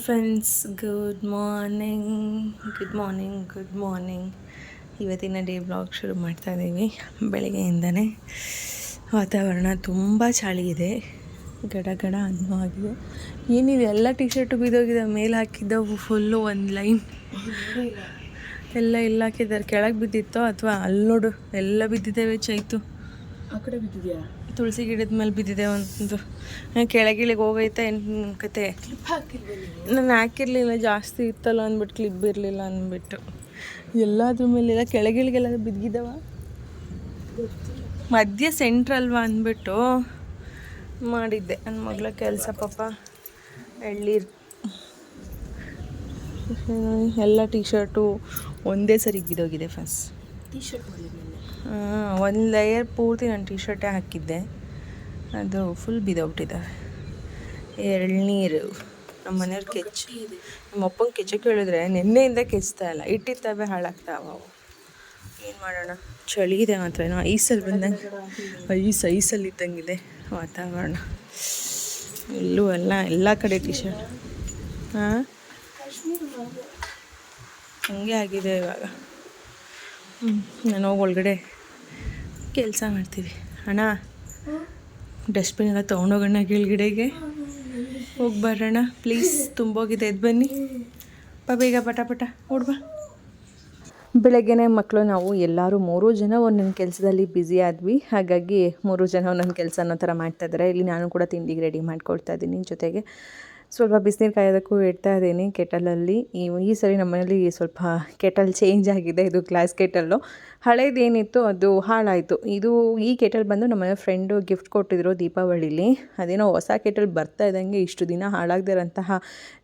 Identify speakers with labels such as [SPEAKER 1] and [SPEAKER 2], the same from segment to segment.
[SPEAKER 1] Friends, good morning. ಇವತ್ತಿನ day blog ಶುರು ಮಾಡ್ತಾ ಇದ್ದೀವಿ. ಬೆಳಗ್ಗೆಯಿಂದನೇ ವಾತಾವರಣ ತುಂಬ ಚಳಿ ಇದೆ, ಗಡ ಅನ್ನೋ ಆಗಿದೆ. ಏನಿದೆ, ಎಲ್ಲ ಟಿ ಶರ್ಟು ಬಿದ್ದೋಗಿದೆ. ಮೇಲೆ ಹಾಕಿದ್ದವು ಫುಲ್ಲು ಒಂದು ಲೈನ್ ಎಲ್ಲ ಹಾಕಿದ್ದಾರೆ. ಕೆಳಗೆ ಬಿದ್ದಿತ್ತೋ ಅಥವಾ ಅಲ್ಲೋಡು ಎಲ್ಲ ಬಿದ್ದಿದ್ದೇವೆ. ಚೈತು
[SPEAKER 2] ಆ ಕಡೆ ಬಿದ್ದಿದ್ಯಾ?
[SPEAKER 1] ತುಳಸಿ ಗಿಡದ ಮೇಲೆ ಬಿದ್ದಿದೆ ಒಂದು. ಕೆಳಗಿಳಿಗೆ ಹೋಗೈತೆ ಕತೆ. ನಾನು ಹಾಕಿರಲಿಲ್ಲ, ಜಾಸ್ತಿ ಇತ್ತಲ್ಲ ಅಂದ್ಬಿಟ್ಟು, ಕ್ಲಿಪ್ ಇರಲಿಲ್ಲ ಅಂದ್ಬಿಟ್ಟು ಎಲ್ಲಾದ್ರ ಮೇಲೆಲ್ಲ ಕೆಳಗಿಳಿಗೆಲ್ಲ ಬಿದ್ದಿದ್ದಾವ. ಮಧ್ಯ ಸೆಂಟ್ರಲ್ವಾ ಅಂದ್ಬಿಟ್ಟು ಮಾಡಿದ್ದೆ. ನನ್ನ ಮಗಳ ಕೆಲಸ ಪಾಪ. ಎಳ್ಳೀರು ಎಲ್ಲ ಟಿ ಶರ್ಟು ಒಂದೇ ಸರಿ ಬಿದ್ದೋಗಿದೆ. ಫಸ್ಟ್
[SPEAKER 2] ಟೀ ಶರ್ಟ್
[SPEAKER 1] ಒಂದು ಲೇಯರ್ ಪೂರ್ತಿ ನಾನು ಟಿ ಶರ್ಟೇ ಹಾಕಿದ್ದೆ, ಅದು ಫುಲ್ ಬಿದ್ದೋಗ್ಬಿಟ್ಟಿದ್ದಾವೆ. ಎಳ್ನೀರು ನಮ್ಮ ಮನೆಯವ್ರು ನಮ್ಮ ಅಪ್ಪಂಗೆ ಕೆಚ್ಚಕ್ಕೆ ಹೇಳಿದ್ರೆ ನಿನ್ನೆಯಿಂದ ಕೆಚ್ತಾ ಇಲ್ಲ. ಇಟ್ಟಿರ್ತವೆ, ಹಾಳಾಗ್ತಾವೆ ಅವು. ಏನು ಮಾಡೋಣ, ಚಳಿ ಇದೆ ಮಾತ್ರ. ಏನೋ ಐಸಲ್ಲಿ ಬಂದಂಗೆ, ಐಸಲ್ಲಿ ಇದ್ದಂಗಿದೆ ವಾತಾವರಣ. ಇಲ್ಲೂ ಎಲ್ಲ ಕಡೆ ಟಿ ಶರ್ಟ್ ಹಂಗೆ ಆಗಿದೆ ಇವಾಗ. ನಾನು ಹೋಗಿ ಒಳಗಡೆ ಕೆಲಸ ಮಾಡ್ತೀವಿ. ಅಣ್ಣ, ಡಸ್ಟ್ಬಿನ್ ಎಲ್ಲ ತೊಗೊಂಡೋಗೋಣ ಕೆಳಗಡೆಗೆ, ಹೋಗಿ ಬರೋಣ ಪ್ಲೀಸ್. ತುಂಬೋಗಿದೆ, ಎದ್ದು ಬನ್ನಿ ಬೇಗ, ಪಟ ಓಡ್ಬಾ. ಬೆಳಗ್ಗೆನೇ ಮಕ್ಕಳು ನಾವು ಎಲ್ಲರೂ 3 ಜನ ಒಂದೊಂದು ಕೆಲಸದಲ್ಲಿ ಬ್ಯುಸಿ ಆದ್ವಿ. ಹಾಗಾಗಿ 3 ಜನ ಒಂದೊಂದು ಕೆಲಸ ಅನ್ನೋ ಥರ ಮಾಡ್ತಾಯಿದ್ದಾರೆ. ಇಲ್ಲಿ ನಾನು ಕೂಡ ತಿಂಡಿಗೆ ರೆಡಿ ಮಾಡ್ಕೊಳ್ತಾ ಇದ್ದೀನಿ. ಜೊತೆಗೆ ಸ್ವಲ್ಪ ಬಿಸಿನೀರು ಕಾಯೋದಕ್ಕೂ ಇಡ್ತಾ ಇದ್ದೀನಿ ಕೆಟಲಲ್ಲಿ. ಈ ಸರಿ ನಮ್ಮ ಮನೇಲಿ ಸ್ವಲ್ಪ ಕೆಟಲ್ ಚೇಂಜ್ ಆಗಿದೆ. ಇದು ಗ್ಲಾಸ್ ಕೆಟಲ್ಲು. ಹಳೇದೇನಿತ್ತು ಅದು ಹಾಳಾಯಿತು. ಈ ಕೆಟಲ್ ಬಂದು ನಮ್ಮ ಮನೆ ಫ್ರೆಂಡು ಗಿಫ್ಟ್ ಕೊಟ್ಟಿದ್ರು ದೀಪಾವಳಿಲಿ. ಅದೇನೋ ಹೊಸ ಕೆಟಲ್ ಬರ್ತಾ ಇದ್ದಂಗೆ ಇಷ್ಟು ದಿನ ಹಾಳಾಗದಿರೋಂತಹ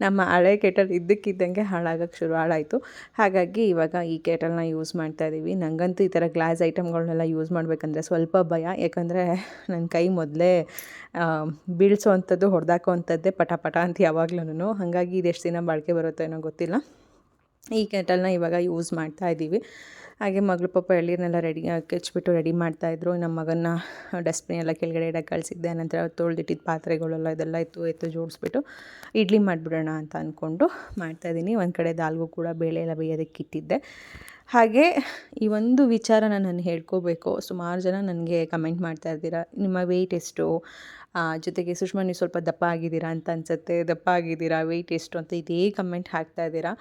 [SPEAKER 1] ನಮ್ಮ ಹಳೆ ಕೆಟಲ್ ಇದ್ದಕ್ಕಿದ್ದಂಗೆ ಹಾಳಾಯಿತು. ಹಾಗಾಗಿ ಇವಾಗ ಈ ಕೆಟಲ್ನ ಯೂಸ್ ಮಾಡ್ತಾ ಇದ್ದೀವಿ. ನನಗಂತೂ ಈ ಥರ ಗ್ಲಾಸ್ ಐಟಮ್ಗಳನ್ನೆಲ್ಲ ಯೂಸ್ ಮಾಡಬೇಕಂದ್ರೆ ಸ್ವಲ್ಪ ಭಯ. ಯಾಕಂದರೆ ನನ್ನ ಕೈ ಮೊದಲೇ ಬೀಳ್ಸೋ ಅಂಥದ್ದು, ಹೊಡೆದಾಕೋ ಅಂಥದ್ದೇ ಪಟ ಅಂತ ಯಾವಾಗ್ಲೂ. ಹಾಗಾಗಿ ಇದೆಷ್ಟು ದಿನ ಬಾಳಿಕೆ ಬರುತ್ತೋ ಏನೋ ಗೊತ್ತಿಲ್ಲ. ಈ ಕೆಟಲ್ನ ಇವಾಗ ಯೂಸ್ ಮಾಡ್ತಾ ಇದ್ದೀವಿ. ಹಾಗೆ ಮಗಳು ಪಾಪ ಎಳ್ಳೀರನ್ನೆಲ್ಲ ಕೆಚ್ಚಿಬಿಟ್ಟು ರೆಡಿ ಮಾಡ್ತಾಯಿದ್ರು. ನಮ್ಮ ಮಗನ ಡಸ್ಟ್ಬಿನ್ ಎಲ್ಲ ಕೆಳಗಡೆ ಇಡಕ್ಕೆ ಕಳಿಸಿದ್ದೆ. ನಂತರ ತೊಳೆದಿಟ್ಟಿದ್ದ ಪಾತ್ರೆಗಳೆಲ್ಲ ಇದೆಲ್ಲ ಎತ್ತು ಜೋಡಿಸ್ಬಿಟ್ಟು ಇಡ್ಲಿ ಮಾಡಿಬಿಡೋಣ ಅಂತ ಅಂದ್ಕೊಂಡು ಮಾಡ್ತಾಯಿದ್ದೀನಿ. ಒಂದು ಕಡೆ ದಾಲ್ಗೂ ಕೂಡ ಬೇಳೆ ಎಲ್ಲ ಬೇಯೋದಕ್ಕೆ ಇಟ್ಟಿದ್ದೆ. ಹಾಗೆ ಈ ಒಂದು ವಿಚಾರ ನಾನು ಹೇಳ್ಕೋಬೇಕು. ಸುಮಾರು ಜನ ನನಗೆ ಕಮೆಂಟ್ ಮಾಡ್ತಾ ಇರ್ತೀರ, ನಿಮ್ಮ ವೆಯ್ಟ್ ಎಷ್ಟು, ಜೊತೆಗೆ ಸುಷ್ಮಾ ನೀವು ಸ್ವಲ್ಪ ದಪ್ಪ ಆಗಿದ್ದೀರಾ ಅಂತ ಅನಿಸುತ್ತೆ, ದಪ್ಪ ಆಗಿದ್ದೀರಾ, ವೆಯ್ಟ್ ಎಷ್ಟು ಅಂತ ಇದೇ ಕಮೆಂಟ್ ಹಾಕ್ತಾ ಇದ್ದೀರಾ.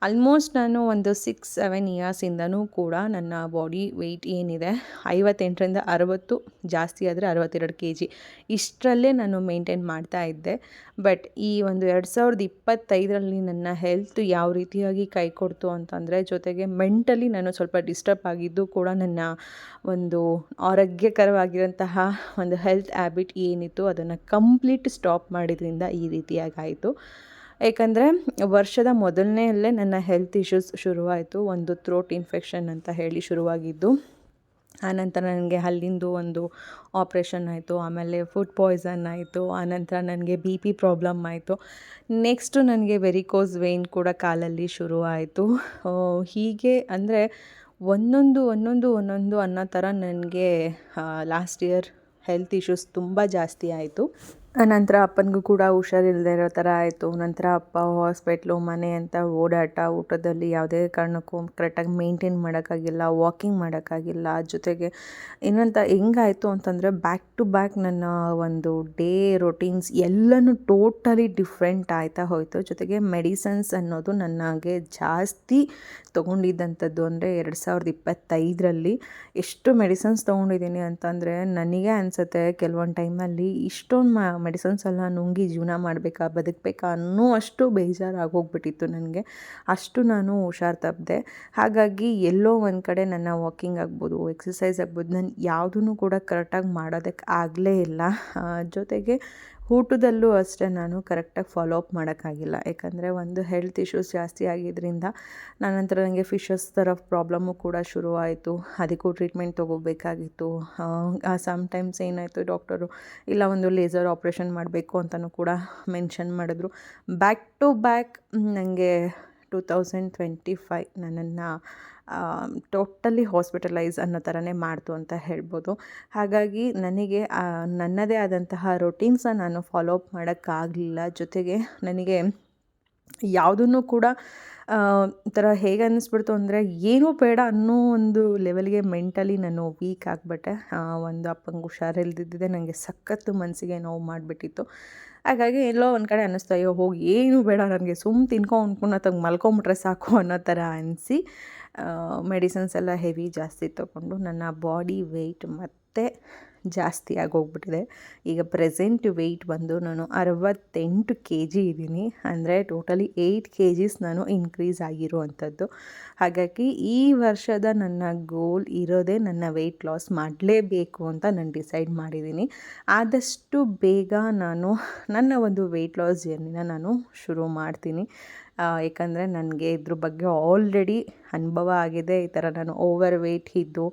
[SPEAKER 1] ಆಲ್ಮೋಸ್ಟ್ ನಾನು ಒಂದು 6-7 ಇಯರ್ಸಿಂದನೂ ಕೂಡ ನನ್ನ ಬಾಡಿ ವೆಯ್ಟ್ ಏನಿದೆ 58ರಿಂದ 60, ಜಾಸ್ತಿ ಆದರೆ 62 kg, ಇಷ್ಟರಲ್ಲೇ ನಾನು ಮೇಂಟೈನ್ ಮಾಡ್ತಾ ಇದ್ದೆ. ಬಟ್ ಈ ಒಂದು 2025ರಲ್ಲಿ ನನ್ನ ಹೆಲ್ತ್ ಯಾವ ರೀತಿಯಾಗಿ ಕೈ ಕೊಡ್ತು ಅಂತಂದರೆ, ಜೊತೆಗೆ ಮೆಂಟಲಿ ನಾನು ಸ್ವಲ್ಪ ಡಿಸ್ಟರ್ಬ್ ಆಗಿದ್ದು ಕೂಡ ನನ್ನ ಒಂದು ಆರೋಗ್ಯಕರವಾಗಿರೋಂತಹ ಒಂದು ಹೆಲ್ತ್ ಹ್ಯಾಬಿಟ್ ಏನಿತ್ತು ಅದನ್ನು ಕಂಪ್ಲೀಟ್ ಸ್ಟಾಪ್ ಮಾಡಿದ್ರಿಂದ ಈ ರೀತಿಯಾಗಾಯಿತು. ಏಕೆಂದರೆ ವರ್ಷದ ಮೊದಲನೆಯಲ್ಲೇ ನನ್ನ ಹೆಲ್ತ್ ಇಶ್ಯೂಸ್ ಶುರುವಾಯಿತು. ಒಂದು ಥ್ರೋಟ್ ಇನ್ಫೆಕ್ಷನ್ ಅಂತ ಹೇಳಿ ಶುರುವಾಗಿದ್ದು, ಆನಂತರ ನನಗೆ ಹಲ್ಲಿಂದು ಒಂದು ಆಪ್ರೇಷನ್ ಆಯಿತು. ಆಮೇಲೆ ಫುಡ್ ಪಾಯ್ಸನ್ ಆಯಿತು. ಆನಂತರ ನನಗೆ BP ಪ್ರಾಬ್ಲಮ್ ಆಯಿತು. ನೆಕ್ಸ್ಟು ನನಗೆ ವೆರಿಕೋಸ್ ವೇನ್ ಕೂಡ ಕಾಲಲ್ಲಿ ಶುರು ಆಯಿತು. ಹೀಗೆ ಅಂದರೆ ಒಂದೊಂದು ಅನ್ನೋ ಥರ ನನಗೆ ಲಾಸ್ಟ್ ಇಯರ್ ಹೆಲ್ತ್ ಇಶ್ಯೂಸ್ ತುಂಬ ಜಾಸ್ತಿ ಆಯಿತು. ನಂತರ ಅಪ್ಪನಿಗೂ ಕೂಡ ಹುಷಾರಿಲ್ಲದೆ ಇರೋ ಥರ ಆಯಿತು. ನಂತರ ಅಪ್ಪ ಹಾಸ್ಪಿಟ್ಲು, ಮನೆ ಅಂತ ಓಡಾಟ, ಊಟದಲ್ಲಿ ಯಾವುದೇ ಕಾರಣಕ್ಕೂ ಕರೆಕ್ಟಾಗಿ ಮೇಂಟೈನ್ ಮಾಡೋಕ್ಕಾಗಿಲ್ಲ, ವಾಕಿಂಗ್ ಮಾಡೋಕ್ಕಾಗಿಲ್ಲ. ಜೊತೆಗೆ ಹೆಂಗಾಯಿತು ಅಂತಂದರೆ ಬ್ಯಾಕ್ ಟು ಬ್ಯಾಕ್ ನನ್ನ ಒಂದು ಡೇ ರೊಟೀನ್ಸ್ ಎಲ್ಲನೂ ಟೋಟಲಿ ಡಿಫ್ರೆಂಟ್ ಆಯ್ತಾ ಹೋಯಿತು. ಜೊತೆಗೆ ಮೆಡಿಸನ್ಸ್ ಅನ್ನೋದು ನನಗೆ ಜಾಸ್ತಿ ತೊಗೊಂಡಿದ್ದಂಥದ್ದು ಅಂದರೆ 2025ರಲ್ಲಿ ಎಷ್ಟು ಮೆಡಿಸನ್ಸ್ ತೊಗೊಂಡಿದ್ದೀನಿ ಅಂತಂದರೆ ನನಗೆ ಅನಿಸುತ್ತೆ ಕೆಲವೊಂದು ಟೈಮಲ್ಲಿ ಇಷ್ಟೊಂದು ಮೆಡಿಸನ್ಸ್ ಎಲ್ಲ ನುಂಗಿ ಜೀವನ ಬದುಕಬೇಕಾ ಅನ್ನೋ ಅಷ್ಟು ಬೇಜಾರಾಗೋಗ್ಬಿಟ್ಟಿತ್ತು ನನಗೆ. ಅಷ್ಟು ನಾನು ಹುಷಾರು ತಪ್ಪದೆ. ಹಾಗಾಗಿ ಎಲ್ಲೋ ಒಂದು ಕಡೆ ನನ್ನ ವಾಕಿಂಗ್ ಆಗ್ಬೋದು, ಎಕ್ಸಸೈಸ್ ಆಗ್ಬೋದು, ನಾನು ಯಾವುದೂ ಕೂಡ ಕರೆಕ್ಟಾಗಿ ಮಾಡೋದಕ್ಕೆ ಆಗಲೇ ಇಲ್ಲ. ಜೊತೆಗೆ ಊಟದಲ್ಲೂ ಅಷ್ಟೇ ನಾನು ಕರೆಕ್ಟಾಗಿ ಫಾಲೋ ಅಪ್ ಮಾಡೋಕ್ಕಾಗಿಲ್ಲ. ಯಾಕಂದರೆ ಒಂದು ಹೆಲ್ತ್ ಇಶ್ಯೂಸ್ ಜಾಸ್ತಿ ಆಗಿದ್ದರಿಂದ ನಂತರ ನನಗೆ ಫಿಶಸ್ ಥರ ಪ್ರಾಬ್ಲಮ್ಮು ಕೂಡ ಶುರುವಾಯಿತು. ಅದಕ್ಕೂ ಟ್ರೀಟ್ಮೆಂಟ್ ತೊಗೋಬೇಕಾಗಿತ್ತು. ಸಮ್ಟೈಮ್ಸ್ ಏನಾಯಿತು, ಡಾಕ್ಟರು ಇಲ್ಲ ಒಂದು ಲೇಸರ್ ಆಪ್ರೇಷನ್ ಮಾಡಬೇಕು ಅಂತಲೂ ಕೂಡ ಮೆನ್ಷನ್ ಮಾಡಿದ್ರು. ಬ್ಯಾಕ್ ಟು ಬ್ಯಾಕ್ ನನಗೆ 2025 ನನ್ನನ್ನು ಟೋಟಲಿ ಹಾಸ್ಪಿಟಲೈಸ್ ಅನ್ನೋ ಥರನೇ ಮಾಡ್ತು ಅಂತ ಹೇಳ್ಬೋದು. ಹಾಗಾಗಿ ನನಗೆ ನನ್ನದೇ ಆದಂತಹ ರೊಟೀನ್ಸನ್ನು ನಾನು ಫಾಲೋ ಅಪ್ ಮಾಡೋಕ್ಕಾಗಲಿಲ್ಲ. ಜೊತೆಗೆ ನನಗೆ ಯಾವುದನ್ನು ಕೂಡ ಒಂಥರ ಹೇಗೆ ಅನ್ನಿಸ್ಬಿಡ್ತು ಅಂದರೆ ಏನೂ ಬೇಡ ಅನ್ನೋ ಒಂದು ಲೆವೆಲ್ಗೆ ಮೆಂಟಲಿ ನಾನು ವೀಕ್ ಆಗಿಬಿಟ್ಟೆ. ಒಂದು ಅಪ್ಪಂಗೆ ಹುಷಾರಿಲ್ದಿದ್ದಿದೆ ನನಗೆ ಸಖತ್ತು ಮನಸ್ಸಿಗೆ ನೋವು ಮಾಡಿಬಿಟ್ಟಿತ್ತು. ಹಾಗಾಗಿ ಎಲ್ಲೋ ಒಂದು ಕಡೆ ಅನ್ನಿಸ್ತು, ಅಯ್ಯೋ ಹೋಗಿ ಏನೂ ಬೇಡ ನನಗೆ ತಿನ್ಕೊಂಡು ಅತ್ತಾಗ ಮಲ್ಕೊಂಬಿಟ್ರೆ ಸಾಕು ಅನ್ನೋ ಥರ ಅನಿಸಿ ಮೆಡಿಸಿನ್ಸ್ ಎಲ್ಲ ಹೆವಿ ಜಾಸ್ತಿ ತೊಗೊಂಡು ನನ್ನ ಬಾಡಿ ವೆಯ್ಟ್ ಮತ್ತೆ ಜಾಸ್ತಿ ಆಗೋಗ್ಬಿಟ್ಟಿದೆ. ಈಗ ಪ್ರೆಸೆಂಟ್ ವೆಯ್ಟ್ ಬಂದು ನಾನು 68 kg ಇದ್ದೀನಿ. ಅಂದರೆ ಟೋಟಲಿ 8 kgs ನಾನು ಇನ್ಕ್ರೀಸ್ ಆಗಿರುವಂಥದ್ದು. ಹಾಗಾಗಿ ಈ ವರ್ಷದ ನನ್ನ ಗೋಲ್ ಇರೋದೇ ನನ್ನ ವೆಯ್ಟ್ ಲಾಸ್ ಮಾಡಲೇಬೇಕು ಅಂತ ನಾನು ಡಿಸೈಡ್ ಮಾಡಿದ್ದೀನಿ. ಆದಷ್ಟು ಬೇಗ ನಾನು ನನ್ನ ಒಂದು ವೆಯ್ಟ್ ಲಾಸ್ ಜರ್ನಿನ ನಾನು ಶುರು ಮಾಡ್ತೀನಿ. ಏಕೆಂದರೆ ನನಗೆ ಇದ್ರ ಬಗ್ಗೆ ಆಲ್ರೆಡಿ ಅನುಭವ ಆಗಿದೆ. ಈ ಥರ ನಾನು ಓವರ್ ವೆಯ್ಟ್ ಇದ್ದು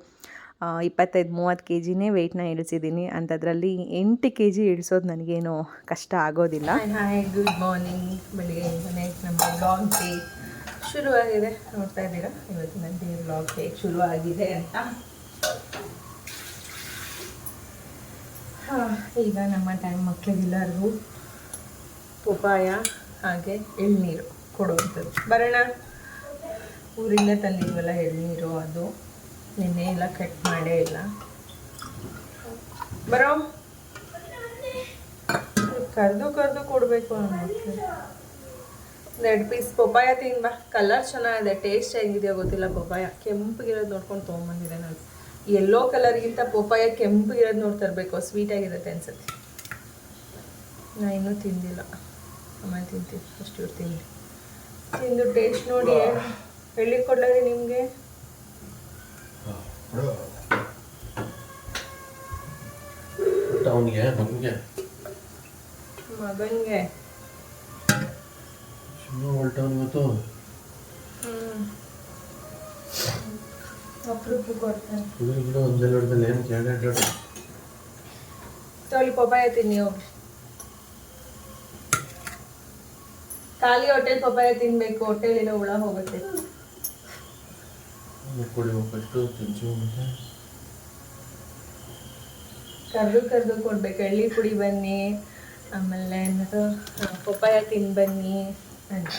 [SPEAKER 1] 25-30 kgನೇ ವೆಯ್ಟ್ನ ಇಳಿಸಿದ್ದೀನಿ. ಅಂಥದ್ರಲ್ಲಿ 8 kg ಇಳಿಸೋದು ನನಗೇನು ಕಷ್ಟ ಆಗೋದಿಲ್ಲ. Hi good morning. ಬೆಳಿಗ್ಗೆಯಿಂದಲೇ ನಮ್ಮ ವ್ಲಾಗ್ ಡೇ ಶುರುವಾಗಿದೆ. ನೋಡ್ತಾ ಇದ್ದೀರಾ ಇವತ್ತು ನನ್ನ ಡೇ ವ್ಲಾಗ್ ಹೇಗೆ ಶುರುವಾಗಿದೆ ಅಂತ. ಈಗ ನಮ್ಮ ಟೈಮ್ ಮಕ್ಕಳಿಗೆಲ್ಲರಿಗೂ ಪಪ್ಪಾಯ ಹಾಗೆ ಎಳ್ನೀರು ಕೊಡುವಂಥದ್ದು. ಬರೋಣ, ಊರಿಂದ ತಂದಿದ್ವಲ್ಲ ಎಳ್ನೀರು, ಅದು ನಿನ್ನೆ ಎಲ್ಲ ಕಟ್ ಮಾಡೇ ಇಲ್ಲ. ಬರೋ, ಕರೆದು ಕೊಡಬೇಕು ಅನ್ನೋದು. 2 ಪೀಸ್ ಪಪ್ಪಾಯ ತಿನ್ಬಾ. ಕಲರ್ ಚೆನ್ನಾಗಿದೆ, ಟೇಸ್ಟ್ ಹೇಗಿದೆಯೋ ಗೊತ್ತಿಲ್ಲ. ಪಪ್ಪಾಯ ಕೆಂಪಗಿರೋದು ನೋಡ್ಕೊಂಡು ತೊಗೊಂಬಂದಿದೆ ನಾನು. ಯೆಲ್ಲೋ ಕಲರ್ಗಿಂತ ಪಪ್ಪಾಯ ಕೆಂಪಗಿರೋದು ನೋಡಿ ತರಬೇಕು, ಸ್ವೀಟಾಗಿರುತ್ತೆ ಅನ್ಸುತ್ತೆ. ನಾನು ಇನ್ನೂ ತಿಂದಿಲ್ಲ, ಆಮೇಲೆ ತಿಂತೀನಿ. ಅಷ್ಟು ಇರ್ತೀನಿ, ತಿಂದು ಟೇಸ್ಟ್ ನೋಡಿ ಹೇಳಿ ಕೊಡ್ಲಾರಿ ನಿಮಗೆ. ಮಗನಿಗೆ ಅಪ್ರೂಪ ಕೊಡ್ತಾನೆ. ತೊಳಿ ಪಪ್ಪಾಯ ತಿನ್ನಿ ಹೋಗಿ. ಖಾಲಿ ಹೋಟೆಲ್ ಪಪ್ಪಾಯ ತಿನ್ಬೇಕು, ಹೋಟೆಲಿನ ಹುಳ ಹೋಗುತ್ತೆ. ಕರೆದು ಕೊಡ್ಬೇಕು. ಎಳ್ಳಿ ಪುಡಿ ಬನ್ನಿ, ಆಮೇಲೆ ಏನಾದ್ರು ಪಪ್ಪಾಯ ತಿಂದು ಬನ್ನಿ ಅಂತ.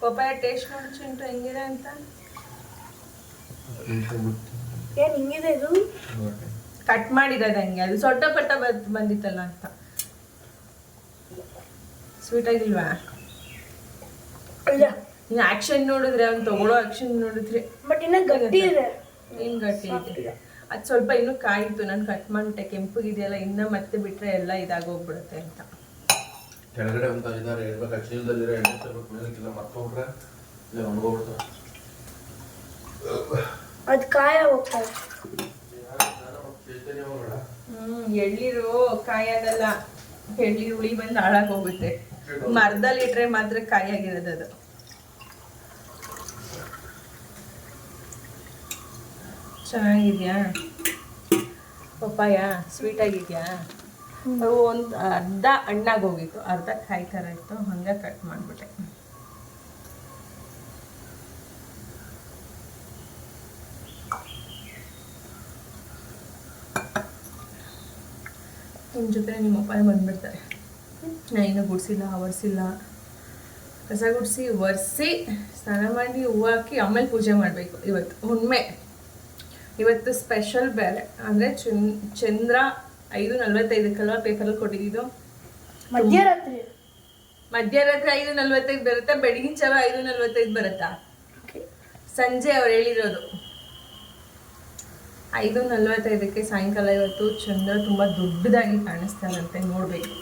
[SPEAKER 1] ಪಪ್ಪಾಯ ಟೇಸ್ಟ್ ನೋಡ್ಚುಂಟು ಹೆಂಗಿದೆ ಅಂತ. ಏನು ಹಿಂಗಿದೆ ಇದು? ಕಟ್ ಮಾಡಿರೋದು ಹಂಗೆ, ಅದು ಸೊಟ್ಟ ಪಟ್ಟ ಬಂದಿತ್ತಲ್ಲ ಅಂತ. ಸ್ವೀಟ್ ಆಗಿಲ್ವಾ? ನೀನು ಆಕ್ಷನ್ ನೋಡಿದ್ರೆ, ಅವ್ನು ತಗೊಳ್ಳೋ ಆಕ್ಷನ್ ನೋಡಿದ್ರೆ
[SPEAKER 2] ಬಟ್ ಇನ್ನ ಗಟ್ಟಿ ಇದೆ.
[SPEAKER 1] ಏನು ಗಟ್ಟಿ ಇದೆ? ಅದು ಸ್ವಲ್ಪ ಇನ್ನೂ ಕಾಯಿತು. ನಾನು ಕಟ್ ಮಾಡಿಬಿಟ್ಟೆ. ಕೆಂಪಗಿದೆಯಲ್ಲ, ಇನ್ನೂ ಮತ್ತೆ ಬಿಟ್ಟರೆ ಎಲ್ಲ ಇದಾಗೋಗ್ಬಿಡುತ್ತೆ ಅಂತ.
[SPEAKER 3] ಕೆಳಗಡೆ ಒಂದು ಇದಾರೆ ಇರ್ಬೇಕು. ಚೀಲದಲ್ಲಿರೋ ಎಣ್ಣೆ ತರಬೇಕು, ಮೇಲಕ್ಕೆಲ್ಲ ಮರ್ತೋಗ್ರೆ ಇಲ್ಲ ಒಣಗೋಗ್ಬಿಡ್ತಾರೆ.
[SPEAKER 2] ಅದು ಕಾಯ ಹೋಗ್ತಾರೆ.
[SPEAKER 1] ಎಳ್ನೀರು ಕಾಯಾಗಲ್ಲ, ಎಳ್ನೀರು ಹುಳಿ ಬಂದು ಹಾಳಾಗೋಗುತ್ತೆ. ಮರದಲ್ಲಿ ಇಟ್ರೆ ಮಾತ್ರ ಕಾಯಾಗಿರೋದು ಅದು. ಚೆನ್ನಾಗಿದ್ಯಾ ಪಪ್ಪಾಯ? ಸ್ವೀಟ್ ಆಗಿದ್ಯಾ? ಅವು ಒಂದು ಅರ್ಧ ಹಣ್ಣಾಗಿ ಹೋಗಿತ್ತು, ಅರ್ಧ ಕಾಯಿ ಥರ ಇತ್ತು, ಹಂಗೆ ಕಟ್ ಮಾಡಿಬಿಟ್ಟೆ. ನಿಮ್ಮ ಜೊತೆ ನಿಮ್ಮ ಪಪ್ಪಾಯ ಬಂದ್ಬಿಡ್ತಾರೆ. ನಾನು ಇನ್ನೂ ಗುಡಿಸಿಲ್ಲ, ಒರೆಸಿಲ್ಲ. ಕಸ ಗುಡಿಸಿ ಒರೆಸಿ ಸ್ನಾನ ಮಾಡಿ ಹೂವು ಹಾಕಿ ಆಮೇಲೆ ಪೂಜೆ ಮಾಡಬೇಕು. ಇವತ್ತು ಹುಣ್ಣಿಮೆ, ಇವತ್ತು ಸ್ಪೆಷಲ್ ಬೇರೆ. ಅಂದರೆ ಚಂದ್ರ 5:45 ಪೇಪರಲ್ಲಿ ಕೊಟ್ಟಿದ್ದು.
[SPEAKER 2] ಮಧ್ಯರಾತ್ರಿ
[SPEAKER 1] 5:45 ಬರುತ್ತಾ? ಬೆಳಗಿನ ಜಾವ 5:45 ಬರುತ್ತಾ? ಸಂಜೆ ಅವ್ರು ಹೇಳಿರೋದು 5:45 ಸಾಯಂಕಾಲ. ಇವತ್ತು ಚಂದ್ರ ತುಂಬ ದೊಡ್ಡದಾಗಿ ಕಾಣಿಸ್ತಾರಂತೆ, ನೋಡಬೇಕು.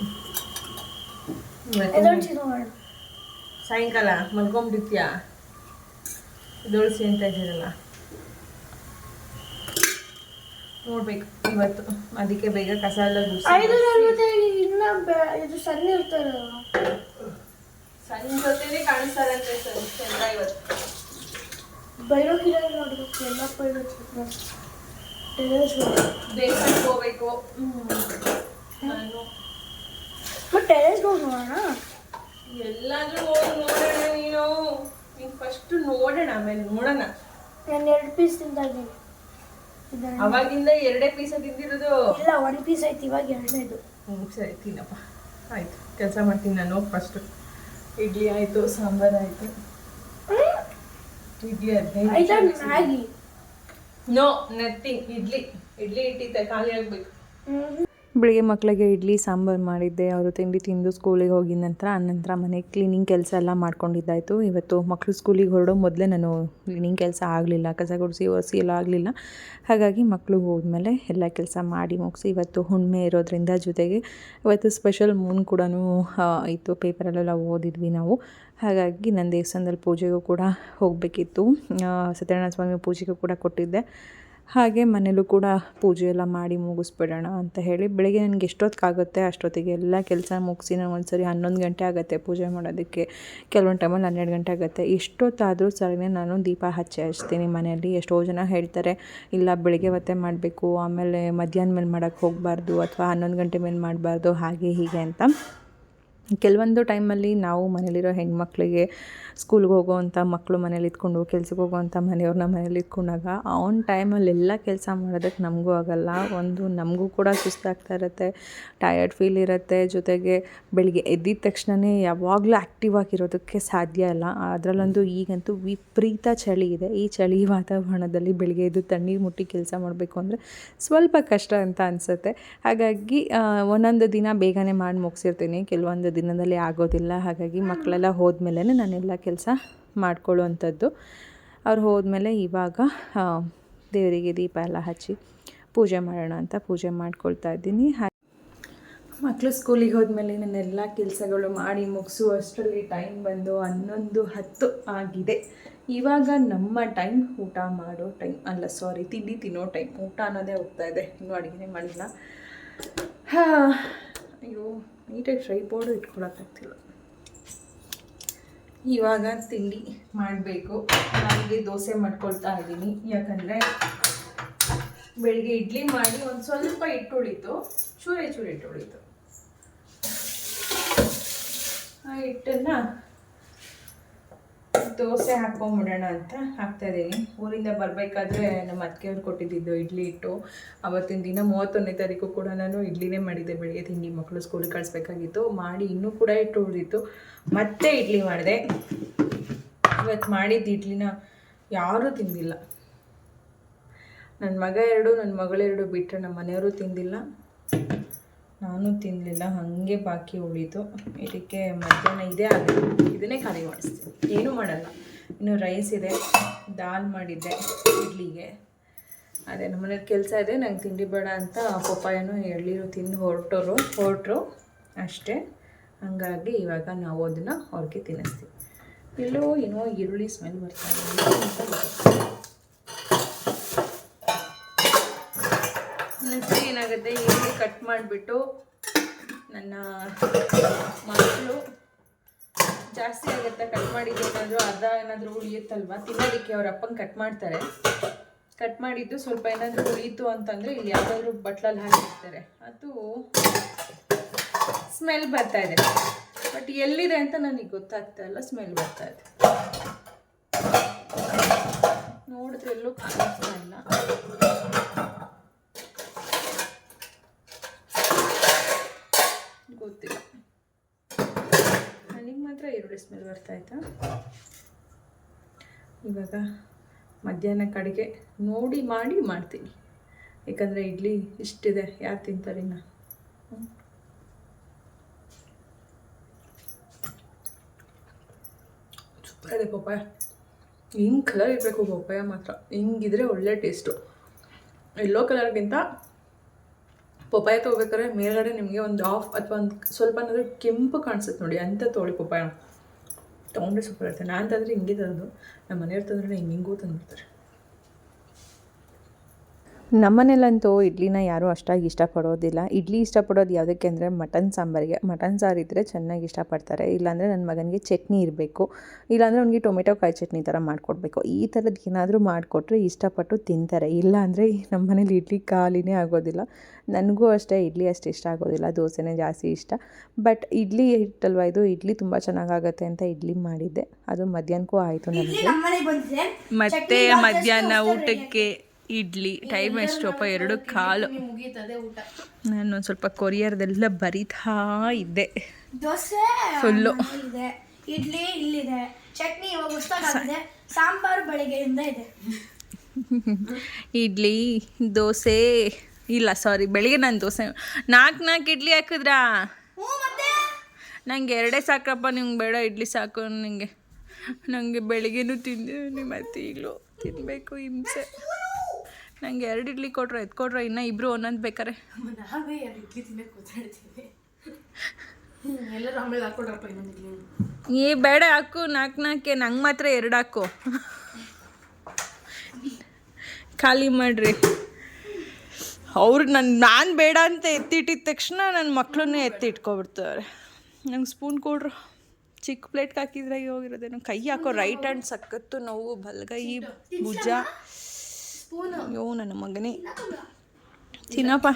[SPEAKER 1] ಸಾಯಂಕಾಲ ಮಲ್ಕೊಂಡ್ಬಿಡ್ತೀಯಾ? ದೋಳಿಸಿ ಅಂತ ಇದ್ದೀರಲ್ಲ, ನೋಡ್ಬೇಕು ಇವತ್ತು. ಅದಕ್ಕೆ ಬೇಗ ಕಸ ಎಲ್ಲ
[SPEAKER 2] ಇದು ಸಣ್ಣ ಇರ್ತಾರೆ,
[SPEAKER 1] ಸಣ್ಣ ಜೊತೆನೇ ಕಾಣಿಸ್ತಾರಂತೆ ಚಂದ್ರ ಇವತ್ತು.
[SPEAKER 2] ಬೈರೋಕಿಲ್ಲ ನೋಡ್ಬೇಕು, ಎಲ್ಲ ಬೈರೋಕಿಲ್ಲ.
[SPEAKER 1] ದೇವಸ್ಥಾನಕ್ಕೆ ಹೋಗ್ಬೇಕು ನಾನು.
[SPEAKER 2] ಟೆರೇಸ್ಗೆ ಹೋಗಿ ನೋಡೋಣ.
[SPEAKER 1] ಎಲ್ಲಾದ್ರೂ ಹೋಗಿ ನೋಡೋಣ. ನೀನು ಫಸ್ಟ್ ನೋಡೋಣ, ಆಮೇಲೆ ನೋಡೋಣ.
[SPEAKER 2] ನಾನು 2 ಪೀಸ್ ತಿಂತಾಯಿದ್ದೀನಿ.
[SPEAKER 1] ಅವಾಗಿಂದ 2 ಪೀಸ ತಿಂದಿರೋದು?
[SPEAKER 2] ಇಲ್ಲ, 1 ಪೀಸ್ ಆಯ್ತು, ಇವಾಗ 2ನೇದು.
[SPEAKER 1] ಸರಿ ತಿನ್ನಪ್ಪ, ಆಯ್ತು. ಕೆಲಸ ಮಾಡ್ತೀನಿ ನಾನು ಫಸ್ಟು. ಇಡ್ಲಿ ಆಯಿತು, ಸಾಂಬಾರು ಆಯಿತು. Idli
[SPEAKER 2] I thought Maggie.
[SPEAKER 1] No nothing. Idli ಇಟ್ಟಿದ್ದೆ, ಖಾಲಿ ಆಗಬೇಕು. ಬೆಳಿಗ್ಗೆ ಮಕ್ಕಳಿಗೆ ಇಡ್ಲಿ ಸಾಂಬಾರು ಮಾಡಿದ್ದೆ. ಅವರು ತಿಂಡಿ ತಿಂದು ಸ್ಕೂಲಿಗೆ ಹೋಗಿದ ನಂತರ ಮನೆ ಕ್ಲೀನಿಂಗ್ ಕೆಲಸ ಎಲ್ಲ ಮಾಡ್ಕೊಂಡಿದ್ದಾಯಿತು. ಇವತ್ತು ಮಕ್ಕಳು ಸ್ಕೂಲಿಗೆ ಹೊರಡೋ ಮೊದಲೇ ನಾನು ಕ್ಲೀನಿಂಗ್ ಕೆಲಸ ಆಗಲಿಲ್ಲ, ಕಸ ಗುಡಿಸಿ ಒರೆಸಿ ಎಲ್ಲ ಆಗಲಿಲ್ಲ. ಹಾಗಾಗಿ ಮಕ್ಕಳು ಹೋದ್ಮೇಲೆ ಎಲ್ಲ ಕೆಲಸ ಮಾಡಿ ಮುಗಿಸಿ, ಇವತ್ತು ಹುಣ್ಣಿಮೆ ಇರೋದ್ರಿಂದ ಜೊತೆಗೆ ಇವತ್ತು ಸ್ಪೆಷಲ್ ಮೂನ್ ಕೂಡ ಇತ್ತು. ಪೇಪರಲ್ಲೆಲ್ಲ ಓದಿದ್ವಿ ನಾವು. ಹಾಗಾಗಿ ನನ್ನ ದೇವಸ್ಥಾನದಲ್ಲಿ ಪೂಜೆಗೂ ಕೂಡ ಹೋಗಬೇಕಿತ್ತು. ಸತ್ಯನಾರಾಯಣ ಸ್ವಾಮಿ ಪೂಜೆಗೂ ಕೂಡ ಕೊಟ್ಟಿದ್ದೆ. ಹಾಗೆ ಮನೇಲೂ ಕೂಡ ಪೂಜೆ ಎಲ್ಲ ಮಾಡಿ ಮುಗಿಸ್ಬಿಡೋಣ ಅಂತ ಹೇಳಿ ಬೆಳಿಗ್ಗೆ ನನಗೆ ಎಷ್ಟೊತ್ತಿಗಾಗುತ್ತೆ ಅಷ್ಟೊತ್ತಿಗೆ ಎಲ್ಲ ಕೆಲಸ ಮುಗಿಸಿ ನಾನು ಒಂದ್ಸರಿ 11 ಗಂಟೆ ಆಗುತ್ತೆ ಪೂಜೆ ಮಾಡೋದಕ್ಕೆ. ಕೆಲವೊಂದು ಟೈಮಲ್ಲಿ 12 ಗಂಟೆ ಆಗುತ್ತೆ. ಎಷ್ಟೊತ್ತಾದರೂ ಸರಿನೇ ನಾನು ದೀಪ ಹಚ್ತೀನಿ ಮನೆಯಲ್ಲಿ. ಎಷ್ಟೋ ಜನ ಹೇಳ್ತಾರೆ ಇಲ್ಲ ಬೆಳಿಗ್ಗೆ ಹೊತ್ತೇ ಮಾಡಬೇಕು, ಆಮೇಲೆ ಮಧ್ಯಾಹ್ನ ಮೇಲೆ ಮಾಡೋಕ್ಕೆ ಹೋಗಬಾರ್ದು, ಅಥವಾ 11 ಗಂಟೆ ಮೇಲೆ ಮಾಡಬಾರ್ದು, ಹಾಗೆ ಹೀಗೆ ಅಂತ. ಕೆಲವೊಂದು ಟೈಮಲ್ಲಿ ನಾವು ಮನೇಲಿರೋ ಹೆಣ್ಮಕ್ಳಿಗೆ ಸ್ಕೂಲ್ಗೆ ಹೋಗೋವಂಥ ಮಕ್ಕಳು ಮನೇಲಿ ಇದ್ಕೊಂಡು ಕೆಲ್ಸಕ್ಕೆ ಹೋಗೋವಂಥ ಮನೆಯವ್ರನ್ನ ಮನೇಲಿ ಇಟ್ಕೊಂಡಾಗ ಆನ್ ಟೈಮಲ್ಲಿ ಎಲ್ಲ ಕೆಲಸ ಮಾಡೋದಕ್ಕೆ ನಮಗೂ ಆಗೋಲ್ಲ. ನಮಗೂ ಕೂಡ ಸುಸ್ತಾಗ್ತಾ ಇರುತ್ತೆ, ಟಯರ್ಡ್ ಫೀಲ್ ಇರುತ್ತೆ. ಜೊತೆಗೆ ಬೆಳಿಗ್ಗೆ ಎದ್ದಿದ ತಕ್ಷಣವೇ ಯಾವಾಗಲೂ ಆ್ಯಕ್ಟಿವ್ ಆಗಿರೋದಕ್ಕೆ ಸಾಧ್ಯ ಇಲ್ಲ. ಅದರಲ್ಲೊಂದು ಈಗಂತೂ ವಿಪರೀತ ಚಳಿ ಇದೆ. ಈ ಚಳಿ ವಾತಾವರಣದಲ್ಲಿ ಬೆಳಿಗ್ಗೆ ಎದ್ದು ತಣ್ಣೀರು ಮುಟ್ಟಿ ಕೆಲಸ ಮಾಡಬೇಕು ಅಂದರೆ ಸ್ವಲ್ಪ ಕಷ್ಟ ಅಂತ ಅನಿಸುತ್ತೆ. ಹಾಗಾಗಿ ಒಂದೊಂದು ದಿನ ಬೇಗನೆ ಮಾಡಿ ಮುಗಿಸಿರ್ತೀನಿ, ಕೆಲವೊಂದು ದಿನದಲ್ಲಿ ಆಗೋದಿಲ್ಲ. ಹಾಗಾಗಿ ಮಕ್ಕಳೆಲ್ಲ ಹೋದ್ಮೇಲೆ ನಾನೆಲ್ಲ ಕೆಲಸ ಮಾಡ್ಕೊಳ್ಳುವಂಥದ್ದು. ಅವ್ರು ಹೋದ್ಮೇಲೆ ಇವಾಗ ದೇವರಿಗೆ ದೀಪ ಎಲ್ಲ ಹಚ್ಚಿ ಪೂಜೆ ಮಾಡೋಣ ಅಂತ ಪೂಜೆ ಮಾಡ್ಕೊಳ್ತಾ ಇದ್ದೀನಿ. ಮಕ್ಕಳು ಸ್ಕೂಲಿಗೆ ಹೋದ್ಮೇಲೆ ನಾನೆಲ್ಲ ಕೆಲಸಗಳು ಮಾಡಿ ಮುಗಿಸುವಷ್ಟರಲ್ಲಿ ಟೈಮ್ ಬಂದು 11:10 ಆಗಿದೆ. ಇವಾಗ ನಮ್ಮ ಟೈಮ್ ಊಟ ಮಾಡೋ ಟೈಮ್ ಅಲ್ಲ, ಸಾರಿ, ತಿಂಡಿ ತಿನ್ನೋ ಟೈಮ್. ಊಟ ಅನ್ನೋದೇ ಹೋಗ್ತಾ ಇದೆ, ಇನ್ನೂ ಅಡುಗೆನೇ ಮಾಡಿಲ್ಲ. ಅಯ್ಯೋ, ನೀಟಾಗಿ ಟ್ರೈಪೋರ್ಡು ಇಟ್ಕೊಳಕ್ಕಾಗ್ತಿಲ್ಲ. ಇವಾಗ ತಿಂಡಿ ಮಾಡಬೇಕು. ನನಗೆ ದೋಸೆ ಮಾಡ್ಕೊಳ್ತಾ ಇದ್ದೀನಿ, ಯಾಕಂದರೆ ಬೆಳಿಗ್ಗೆ ಇಡ್ಲಿ ಮಾಡಿ ಒಂದು ಸ್ವಲ್ಪ ಹಿಟ್ಟು ಉಳಿತು, ಚೂರೇ ಹಿಟ್ಟು ಉಳಿತು. ಆ ಹಿಟ್ಟನ್ನು ದೋಸೆ ಹಾಕ್ಕೊಂಬಿಡೋಣ ಅಂತ ಹಾಕ್ತಾಯಿದ್ದೀನಿ. ಊರಿಂದ ಬರಬೇಕಾದ್ರೆ ನಮ್ಮ ಅತ್ತಿಗೆಯವ್ರು ಕೊಟ್ಟಿದ್ದು ಇಡ್ಲಿ ಹಿಟ್ಟು. ಆವತ್ತಿನ ದಿನ 31ನೇ ತಾರೀಕು ಕೂಡ ನಾನು ಇಡ್ಲಿನೇ ಮಾಡಿದ್ದೆ ಬೆಳಿಗ್ಗೆ ತಿಂಡಿ. ಮಕ್ಕಳು ಸ್ಕೂಲಿಗೆ ಕಳಿಸ್ಬೇಕಾಗಿತ್ತು, ಮಾಡಿ ಇನ್ನೂ ಕೂಡ ಹಿಟ್ಟು ಉಳಿದಿತ್ತು, ಮತ್ತೆ ಇಡ್ಲಿ ಮಾಡಿದೆ. ಇವತ್ತು ಮಾಡಿದ್ದು ಇಡ್ಲಿನ ಯಾರೂ ತಿಂದಿಲ್ಲ. ನನ್ನ ಮಗ 2, ನನ್ನ ಮಗಳು 2 ಬಿಟ್ಟರೆ ನಮ್ಮ ಮನೆಯವರು ತಿಂದಿಲ್ಲ, ನಾನು ತಿನ್ನಲಿಲ್ಲ. ಹಾಗೆ ಬಾಕಿ ಉಳಿತು. ಇದಕ್ಕೆ ಮಧ್ಯಾಹ್ನ ಇದೇ ಆಗಿದೆ, ಇದನ್ನೇ ಖಾಲಿ ಮಾಡಿಸ್ತೀನಿ, ಏನೂ ಮಾಡಲ್ಲ. ಇನ್ನು ರೈಸ್ ಇದೆ, ದಾಲ್ ಮಾಡಿದ್ದೆ ಇಡ್ಲಿಗೆ. ಅದೇ ನಮ್ಮನೇಲಿ ಕೆಲಸ ಇದೆ, ನಂಗೆ ತಿಂಡಿ ಬೇಡ ಅಂತ ಪಪ್ಪಾಯನೂ ಎಳ್ನೀರು ತಿಂದು ಹೊರಟರು ಅಷ್ಟೇ. ಹಾಗಾಗಿ ಇವಾಗ ನಾವು ಅದನ್ನು ಅವ್ರಿಗೆ ತಿನ್ನಿಸ್ತೀವಿ. ಎಲ್ಲೋ ಏನೋ ಈರುಳ್ಳಿ ಸ್ಮೆಲ್ ಬರ್ತಾ ಇದೆ. ನೆಕ್ಸ್ಟ್ ಏನಾಗುತ್ತೆ, ಈರುಳ್ಳಿ ಕಟ್ ಮಾಡಿಬಿಟ್ಟು ನನ್ನ ಮಕ್ಕಳು ಜಾಸ್ತಿ ಆಗುತ್ತೆ ಕಟ್ ಮಾಡಿದ್ದು, ಏನಾದರೂ ಅರ್ಧ ಏನಾದರೂ ಉಳಿಯುತ್ತಲ್ವ ತಿನ್ನೋದಕ್ಕೆ, ಅವ್ರ ಅಪ್ಪಂಗೆ ಕಟ್ ಮಾಡ್ತಾರೆ. ಕಟ್ ಮಾಡಿದ್ದು ಸ್ವಲ್ಪ ಏನಾದರೂ ಉಳಿಯಿತು ಅಂತಂದರೆ ಇಲ್ಲಿ ಯಾವುದಾದ್ರೂ ಬಟ್ಲಲ್ಲಿ ಹಾಕಿರ್ತಾರೆ, ಅದು ಸ್ಮೆಲ್ ಬರ್ತಾ ಇದೆ. ಬಟ್ ಎಲ್ಲಿದೆ ಅಂತ ನನಗೆ ಗೊತ್ತಾಗ್ತಾ ಇಲ್ಲ, ಸ್ಮೆಲ್ ಬರ್ತಾ ಇದೆ. ನೋಡಿದ್ರೆ ಎಲ್ಲೂ ಕಾಣಿಸ್ತಾ ಇಲ್ಲ. ಗೊತ್ತಿಲ್ಲ, ನನಗೆ ಮಾತ್ರ ಈರುಳ್ಳಿ ಸ್ಮೆಲ್ ಬರ್ತಾಯಿತ್ತಾ. ಇವಾಗ ಮಧ್ಯಾಹ್ನ ಕಡೆಗೆ ನೋಡಿ ಮಾಡ್ತೀನಿ, ಯಾಕಂದರೆ ಇಡ್ಲಿ ಇಷ್ಟಿದೆ, ಯಾರು ತಿಂತಾರೆ ಇನ್ನು. ಸೂಪರ್ ಇದೆ ಪಪ್ಪಾಯ. ಹಿಂಗೆ ಕಲರ್ ಇರಬೇಕು ಪಪ್ಪಾಯ ಮಾತ್ರ, ಹಿಂಗಿದ್ರೆ ಒಳ್ಳೆ ಟೇಸ್ಟು. ಎಲ್ಲೋ ಕಲರ್ಗಿಂತ ಪಪ್ಪಾಯ ತೊಗೋಬೇಕಾದ್ರೆ ಮೇಲ್ಗಡೆ ನಿಮಗೆ ಒಂದು ಆಫ್ ಅಥವಾ ಒಂದು ಸ್ವಲ್ಪ ಏನಾದರೂ ಕೆಂಪು ಕಾಣಿಸುತ್ತೆ ನೋಡಿ, ಅಂಥ ತೊಗೊಳ್ಳಿ ಪಪ್ಪಾಯ. ತೊಗೊಂಡ್ರೆ ಸೂಪರ್ ಇರುತ್ತೆ. ನಾನು ತಂದರೆ ಹಿಂಗೆ ತರೋದು, ನಮ್ಮ ಮನೆಯವ್ರು ತಂದರೆ ಹಿಂಗೂ ತಂದುಬಿಡ್ತಾರೆ. ನಮ್ಮನೇಲಂತೂ ಇಡ್ಲಿನ ಯಾರೂ ಅಷ್ಟಾಗಿ ಇಷ್ಟಪಡೋದಿಲ್ಲ. ಇಡ್ಲಿ ಇಷ್ಟಪಡೋದು ಯಾವುದಕ್ಕೆ ಅಂದರೆ ಮಟನ್ ಸಾಂಬಾರಿಗೆ. ಮಟನ್ ಸಾರು ಇದ್ದರೆ ಚೆನ್ನಾಗಿ ಇಷ್ಟಪಡ್ತಾರೆ. ಇಲ್ಲಾಂದರೆ ನನ್ನ ಮಗನಿಗೆ ಚಟ್ನಿ ಇರಬೇಕು, ಇಲ್ಲಾಂದರೆ ಅವ್ನಿಗೆ ಟೊಮೆಟೊ ಕಾಯಿ ಚಟ್ನಿ ಥರ ಮಾಡಿಕೊಡ್ಬೇಕು. ಈ ಥರದ್ದು ಏನಾದರೂ ಮಾಡಿಕೊಟ್ರೆ ಇಷ್ಟಪಟ್ಟು ತಿಂತಾರೆ. ಇಲ್ಲಾಂದರೆ ನಮ್ಮ ಮನೇಲಿ ಇಡ್ಲಿ ಖಾಲಿನೇ ಆಗೋದಿಲ್ಲ. ನನಗೂ ಅಷ್ಟೇ ಇಡ್ಲಿ ಅಷ್ಟು ಇಷ್ಟ ಆಗೋದಿಲ್ಲ, ದೋಸೆನೇ ಜಾಸ್ತಿ ಇಷ್ಟ. ಬಟ್ ಇಡ್ಲಿ ಹಿಟ್ಟಲ್ವ ಇದು, ಇಡ್ಲಿ ತುಂಬ ಚೆನ್ನಾಗಾಗುತ್ತೆ ಅಂತ ಇಡ್ಲಿ ಮಾಡಿದ್ದೆ. ಅದು ಮಧ್ಯಾಹ್ನಕ್ಕೂ ಆಯಿತು ನನಗೆ. ಮತ್ತೆ ಮಧ್ಯಾಹ್ನ ಊಟಕ್ಕೆ ಇಡ್ಲಿ. ಟೈಮ್ ಎಷ್ಟಪ್ಪ, 2:15. ನಾನೊಂದು ಸ್ವಲ್ಪ ಕೊರಿಯರ್ದೆಲ್ಲ ಬರಿತಾ ಇದ್ದೆ
[SPEAKER 2] ದೋಸೆ
[SPEAKER 1] ಫುಲ್ಲು.
[SPEAKER 2] ಇಡ್ಲಿ ಇಲ್ಲಿದೆ, ಚಟ್ನಿ ಇವಾಗ ಹೊಸ್ದಾಗಿದೆ, ಸಾಂಬಾರು ಬೆಳಗ್ಗೆಯಿಂದ ಇದೆ.
[SPEAKER 1] ಇಡ್ಲಿ ದೋಸೆ ಇಲ್ಲ ಸಾರಿ ಬೆಳಿಗ್ಗೆ ನಾನು ದೋಸೆ 4 ಇಡ್ಲಿ ಹಾಕಿದ್ರಾ?
[SPEAKER 2] ಮತ್ತೆ
[SPEAKER 1] ನಂಗೆ 2 ಸಾಕಪ್ಪ, ನಿಮ್ಗೆ ಬೇಡ ಇಡ್ಲಿ ಸಾಕು ನನಗೆ ಬೆಳಿಗ್ಗೆನೂ ತಿಂದು ಮತ್ತೆ ಈಗಲೂ ತಿನ್ನಬೇಕು ಹಿಂಸೆ. ನಂಗೆ 2 ಇಡ್ಲಿ ಕೊಟ್ರೆ ಎತ್ಕೊಟ್ರೆ ಇನ್ನೂ ಇಬ್ಬರು ಒಂದೊಂದು ಬೇಕಾರೆ.
[SPEAKER 4] ನಾವೇ 2 ಇಡ್ಲಿ ತಿನ್ನಕ್ಕೆ ಕೂತಾಡ್ತೀವಿ. ಎಲ್ಲರೂ ಆಮೇಲೆ ಹಾಕೊಡ್ರಪ್ಪ ಇನ್ನೊಂದು ಇಡ್ಲಿ.
[SPEAKER 1] ಬೇಡ ಹಾಕು 4 ನಂಗೆ ಮಾತ್ರ 2 ಹಾಕು. ಖಾಲಿ ಮಾಡ್ರಿ. ಅವ್ರು ನಾನು ಬೇಡ ಅಂತ ಎತ್ತಿಟ್ಟಿದ ತಕ್ಷಣ ನನ್ನ ಮಕ್ಕಳನ್ನೇ ಎತ್ತಿಟ್ಕೊಬಿಡ್ತಾರೆ. ನಂಗೆ ಸ್ಪೂನ್ ಕೊಡ್ರು. ಚಿಕ್ಕ ಪ್ಲೇಟ್ಗೆ ಹಾಕಿದ್ರೆ ಹೋಗಿರೋದೇನು. ಕೈ ಹಾಕೋ ರೈಟ್ ಹ್ಯಾಂಡ್ ಸಖತ್ತು ನೋವು, ಬಲಗೈ ಭುಜ. ಅಯ್ಯೋ ನನ್ನ ಮಗನೇ. ತಿನ್ನಪ್ಪ.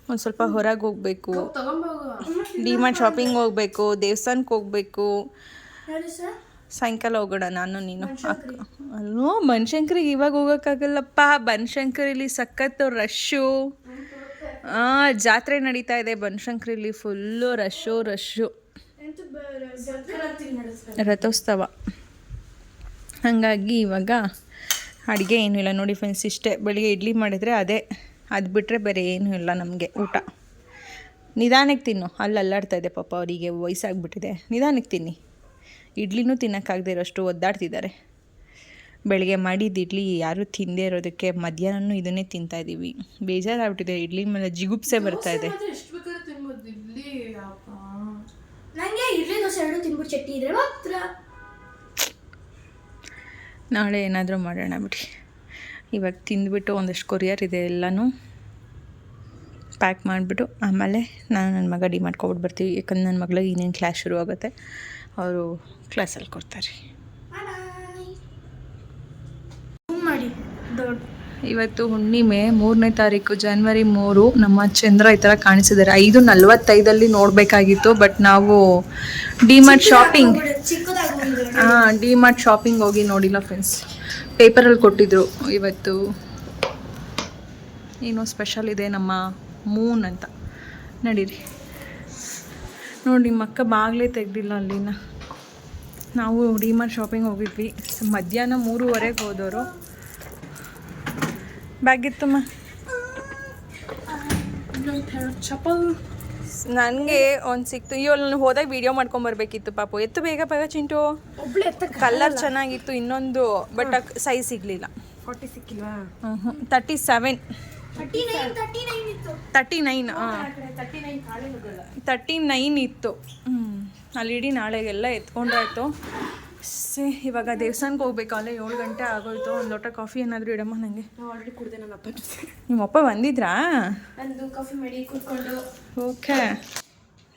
[SPEAKER 1] ಒಂದು ಸ್ವಲ್ಪ ಹೊರಗೆ ಹೋಗ್ಬೇಕು, ಡಿಮಾರ್ಟ್ ಶಾಪಿಂಗ್ ಹೋಗ್ಬೇಕು, ದೇವಸ್ಥಾನಕ್ಕೆ ಹೋಗ್ಬೇಕು. ಸಾಯಂಕಾಲ ಹೋಗೋಣ ನಾನು ನೀನು. ಅಲ್ಲೋ ಬನಶಂಕರಿಗೆ ಇವಾಗ ಹೋಗೋಕ್ಕಾಗಲ್ಲಪ್ಪ. ಬನಶಂಕರಿಲಿ ಸಖತ್ತು ರಶ್ಶು. ಜಾತ್ರೆ ನಡೀತಾ ಇದೆ ಬನಶಂಕರಿಲಿ, ಫುಲ್ಲು ರಶ್ಶು. ರಥೋತ್ಸವ. ಹಾಗಾಗಿ ಇವಾಗ ಅಡುಗೆ ಏನೂ ಇಲ್ಲ ನೋಡಿ ಫ್ರೆಂಡ್ಸ್. ಇಷ್ಟೇ, ಬೆಳಿಗ್ಗೆ ಇಡ್ಲಿ ಮಾಡಿದರೆ ಅದು ಬಿಟ್ಟರೆ ಬೇರೆ ಏನೂ ಇಲ್ಲ ನಮಗೆ ಊಟ. ನಿಧಾನಕ್ಕೆ ತಿನ್ನು. ಅಲ್ಲಾಡ್ತಾ ಇದೆ ಪಾಪ, ಅವರಿಗೆ ವಯಸ್ಸಾಗ್ಬಿಟ್ಟಿದೆ. ನಿಧಾನಕ್ಕೆ ತಿನ್ನಿ. ಇಡ್ಲಿನೂ ತಿನ್ನೋಕ್ಕಾಗದೇ ಇರೋಷ್ಟು ಒದ್ದಾಡ್ತಿದ್ದಾರೆ. ಬೆಳಗ್ಗೆ ಮಾಡಿದ್ದು ಇಡ್ಲಿ ಯಾರೂ ತಿಂದೇ ಇರೋದಕ್ಕೆ ಮಧ್ಯಾಹ್ನನೂ ಇದನ್ನೇ ತಿಂತಾಯಿದ್ದೀವಿ. ಬೇಜಾರಾಗ್ಬಿಟ್ಟಿದೆ. ಇಡ್ಲಿ ಮೇಲೆ ಜಿಗುಪ್ಸೆ ಬರ್ತಾಯಿದೆ.
[SPEAKER 4] ಎಷ್ಟು ಬೇಕಾದ್ರೆ ತಿನ್ಬೋದು ಇಡ್ಲಿ.
[SPEAKER 2] ನನಗೆ ಇಡ್ಲಿ ದೋಸೆ 2 ತಿನ್ಬಿಟ್ಟು ಚಟ್ನಿ ಇದ್ರೆ ಮಾತ್ರ.
[SPEAKER 1] ನಾಳೆ ಏನಾದರೂ ಮಾಡೋಣ ಬಿಡಿ. ಇವಾಗ ತಿಂದುಬಿಟ್ಟು ಒಂದಷ್ಟು ಕೊರಿಯರ್ ಇದೆ ಎಲ್ಲನೂ ಪ್ಯಾಕ್ ಮಾಡಿಬಿಟ್ಟು ಆಮೇಲೆ ನಾನು ನನ್ನ ಮಗ ಡಿಮಾರ್ಟ್ಕೊಬಿಟ್ಟು ಬರ್ತೀವಿ. ಯಾಕಂದ್ರೆ ನನ್ನ ಮಗಳಿಗೆ ಇನ್ನೇನು ಕ್ಲಾಸ್ ಶುರು ಆಗುತ್ತೆ. ಅವರು ಕ್ಲಾಸಲ್ಲಿ ಕೊಡ್ತಾರೆ.
[SPEAKER 2] ಮಾಡಿ ದೊಡ್ಡ
[SPEAKER 1] ಇವತ್ತು ಹುಣ್ಣಿಮೆ 3ನೇ ತಾರೀಕು ಜನವರಿ 3. ನಮ್ಮ ಚಂದ್ರ ಈ ಥರ ಕಾಣಿಸಿದ್ದಾರೆ. 5:45 ನೋಡಬೇಕಾಗಿತ್ತು. ಬಟ್ ನಾವು ಡಿಮಾರ್ಟ್ ಶಾಪಿಂಗ್ ಡಿಮಾರ್ಟ್ ಶಾಪಿಂಗ್ ಹೋಗಿ ನೋಡಿಲ್ಲ ಫ್ರೆಂಡ್ಸ್. ಪೇಪರಲ್ಲಿ ಕೊಟ್ಟಿದ್ರು ಇವತ್ತು ಏನೋ ಸ್ಪೆಷಲ್ ಇದೆ ನಮ್ಮ ಮೂನ್ ಅಂತ. ನಡೀರಿ ನೋಡಿ, ನಿಮ್ಮ ಅಕ್ಕ ಬಾಗಿಲೇ ತೆಗ್ದಿಲ್ಲ ಅಲ್ಲಿನ. ನಾವು ಡಿಮಾರ್ಟ್ ಶಾಪಿಂಗ್ ಹೋಗಿದ್ವಿ. ಮಧ್ಯಾಹ್ನ 3:15 ಹೋದವರು. ಬ್ಯಾಗ್ ಇತ್ತಮ್ಮ. ಚಪ್ಪಲ್ ನನಗೆ ಒಂದು ಸಿಕ್ತು. ಇವಾಗ ನಾನು ಹೋದಾಗ ವೀಡಿಯೋ ಮಾಡ್ಕೊಂಬರ್ಬೇಕಿತ್ತು ಪಾಪು. ಎತ್ತು ಬೇಗ ಚಿಂಟು. ಕಲರ್ ಚೆನ್ನಾಗಿತ್ತು ಇನ್ನೊಂದು, ಬಟ್ ಸೈಜ್ ಸಿಗಲಿಲ್ಲ.
[SPEAKER 4] 40 ಸಿಕ್ಕಿಲ್ವಾ?
[SPEAKER 1] 37 39 ಇತ್ತು. ಅಲ್ಲಿ ಇಡೀ ನಾಳೆಗೆಲ್ಲ ಎತ್ಕೊಂಡಾಯ್ತು. ಇವಾಗ ದೇವಸ್ಥಾನಕ್ಕೆ ಹೋಗ್ಬೇಕು. ಅಲ್ಲೇ 7 ಗಂಟೆ ಆಗೋಯ್ತು. ಒಂದು ಲೋಟ ಕಾಫಿ ಏನಾದರೂ ಇಡಮ್ಮ ನನಗೆ.
[SPEAKER 4] ಆಲ್ರೆಡಿ ಕುಡಿದೆ ನನ್ನ ಅಪ್ಪ.
[SPEAKER 1] ನಿಮ್ಮಪ್ಪ ಬಂದಿದ್ರಾ?
[SPEAKER 4] ನಂದು ಕಾಫಿ ಮಾಡಿ ಕೂತ್ಕೊಂಡು.
[SPEAKER 1] ಓಕೆ.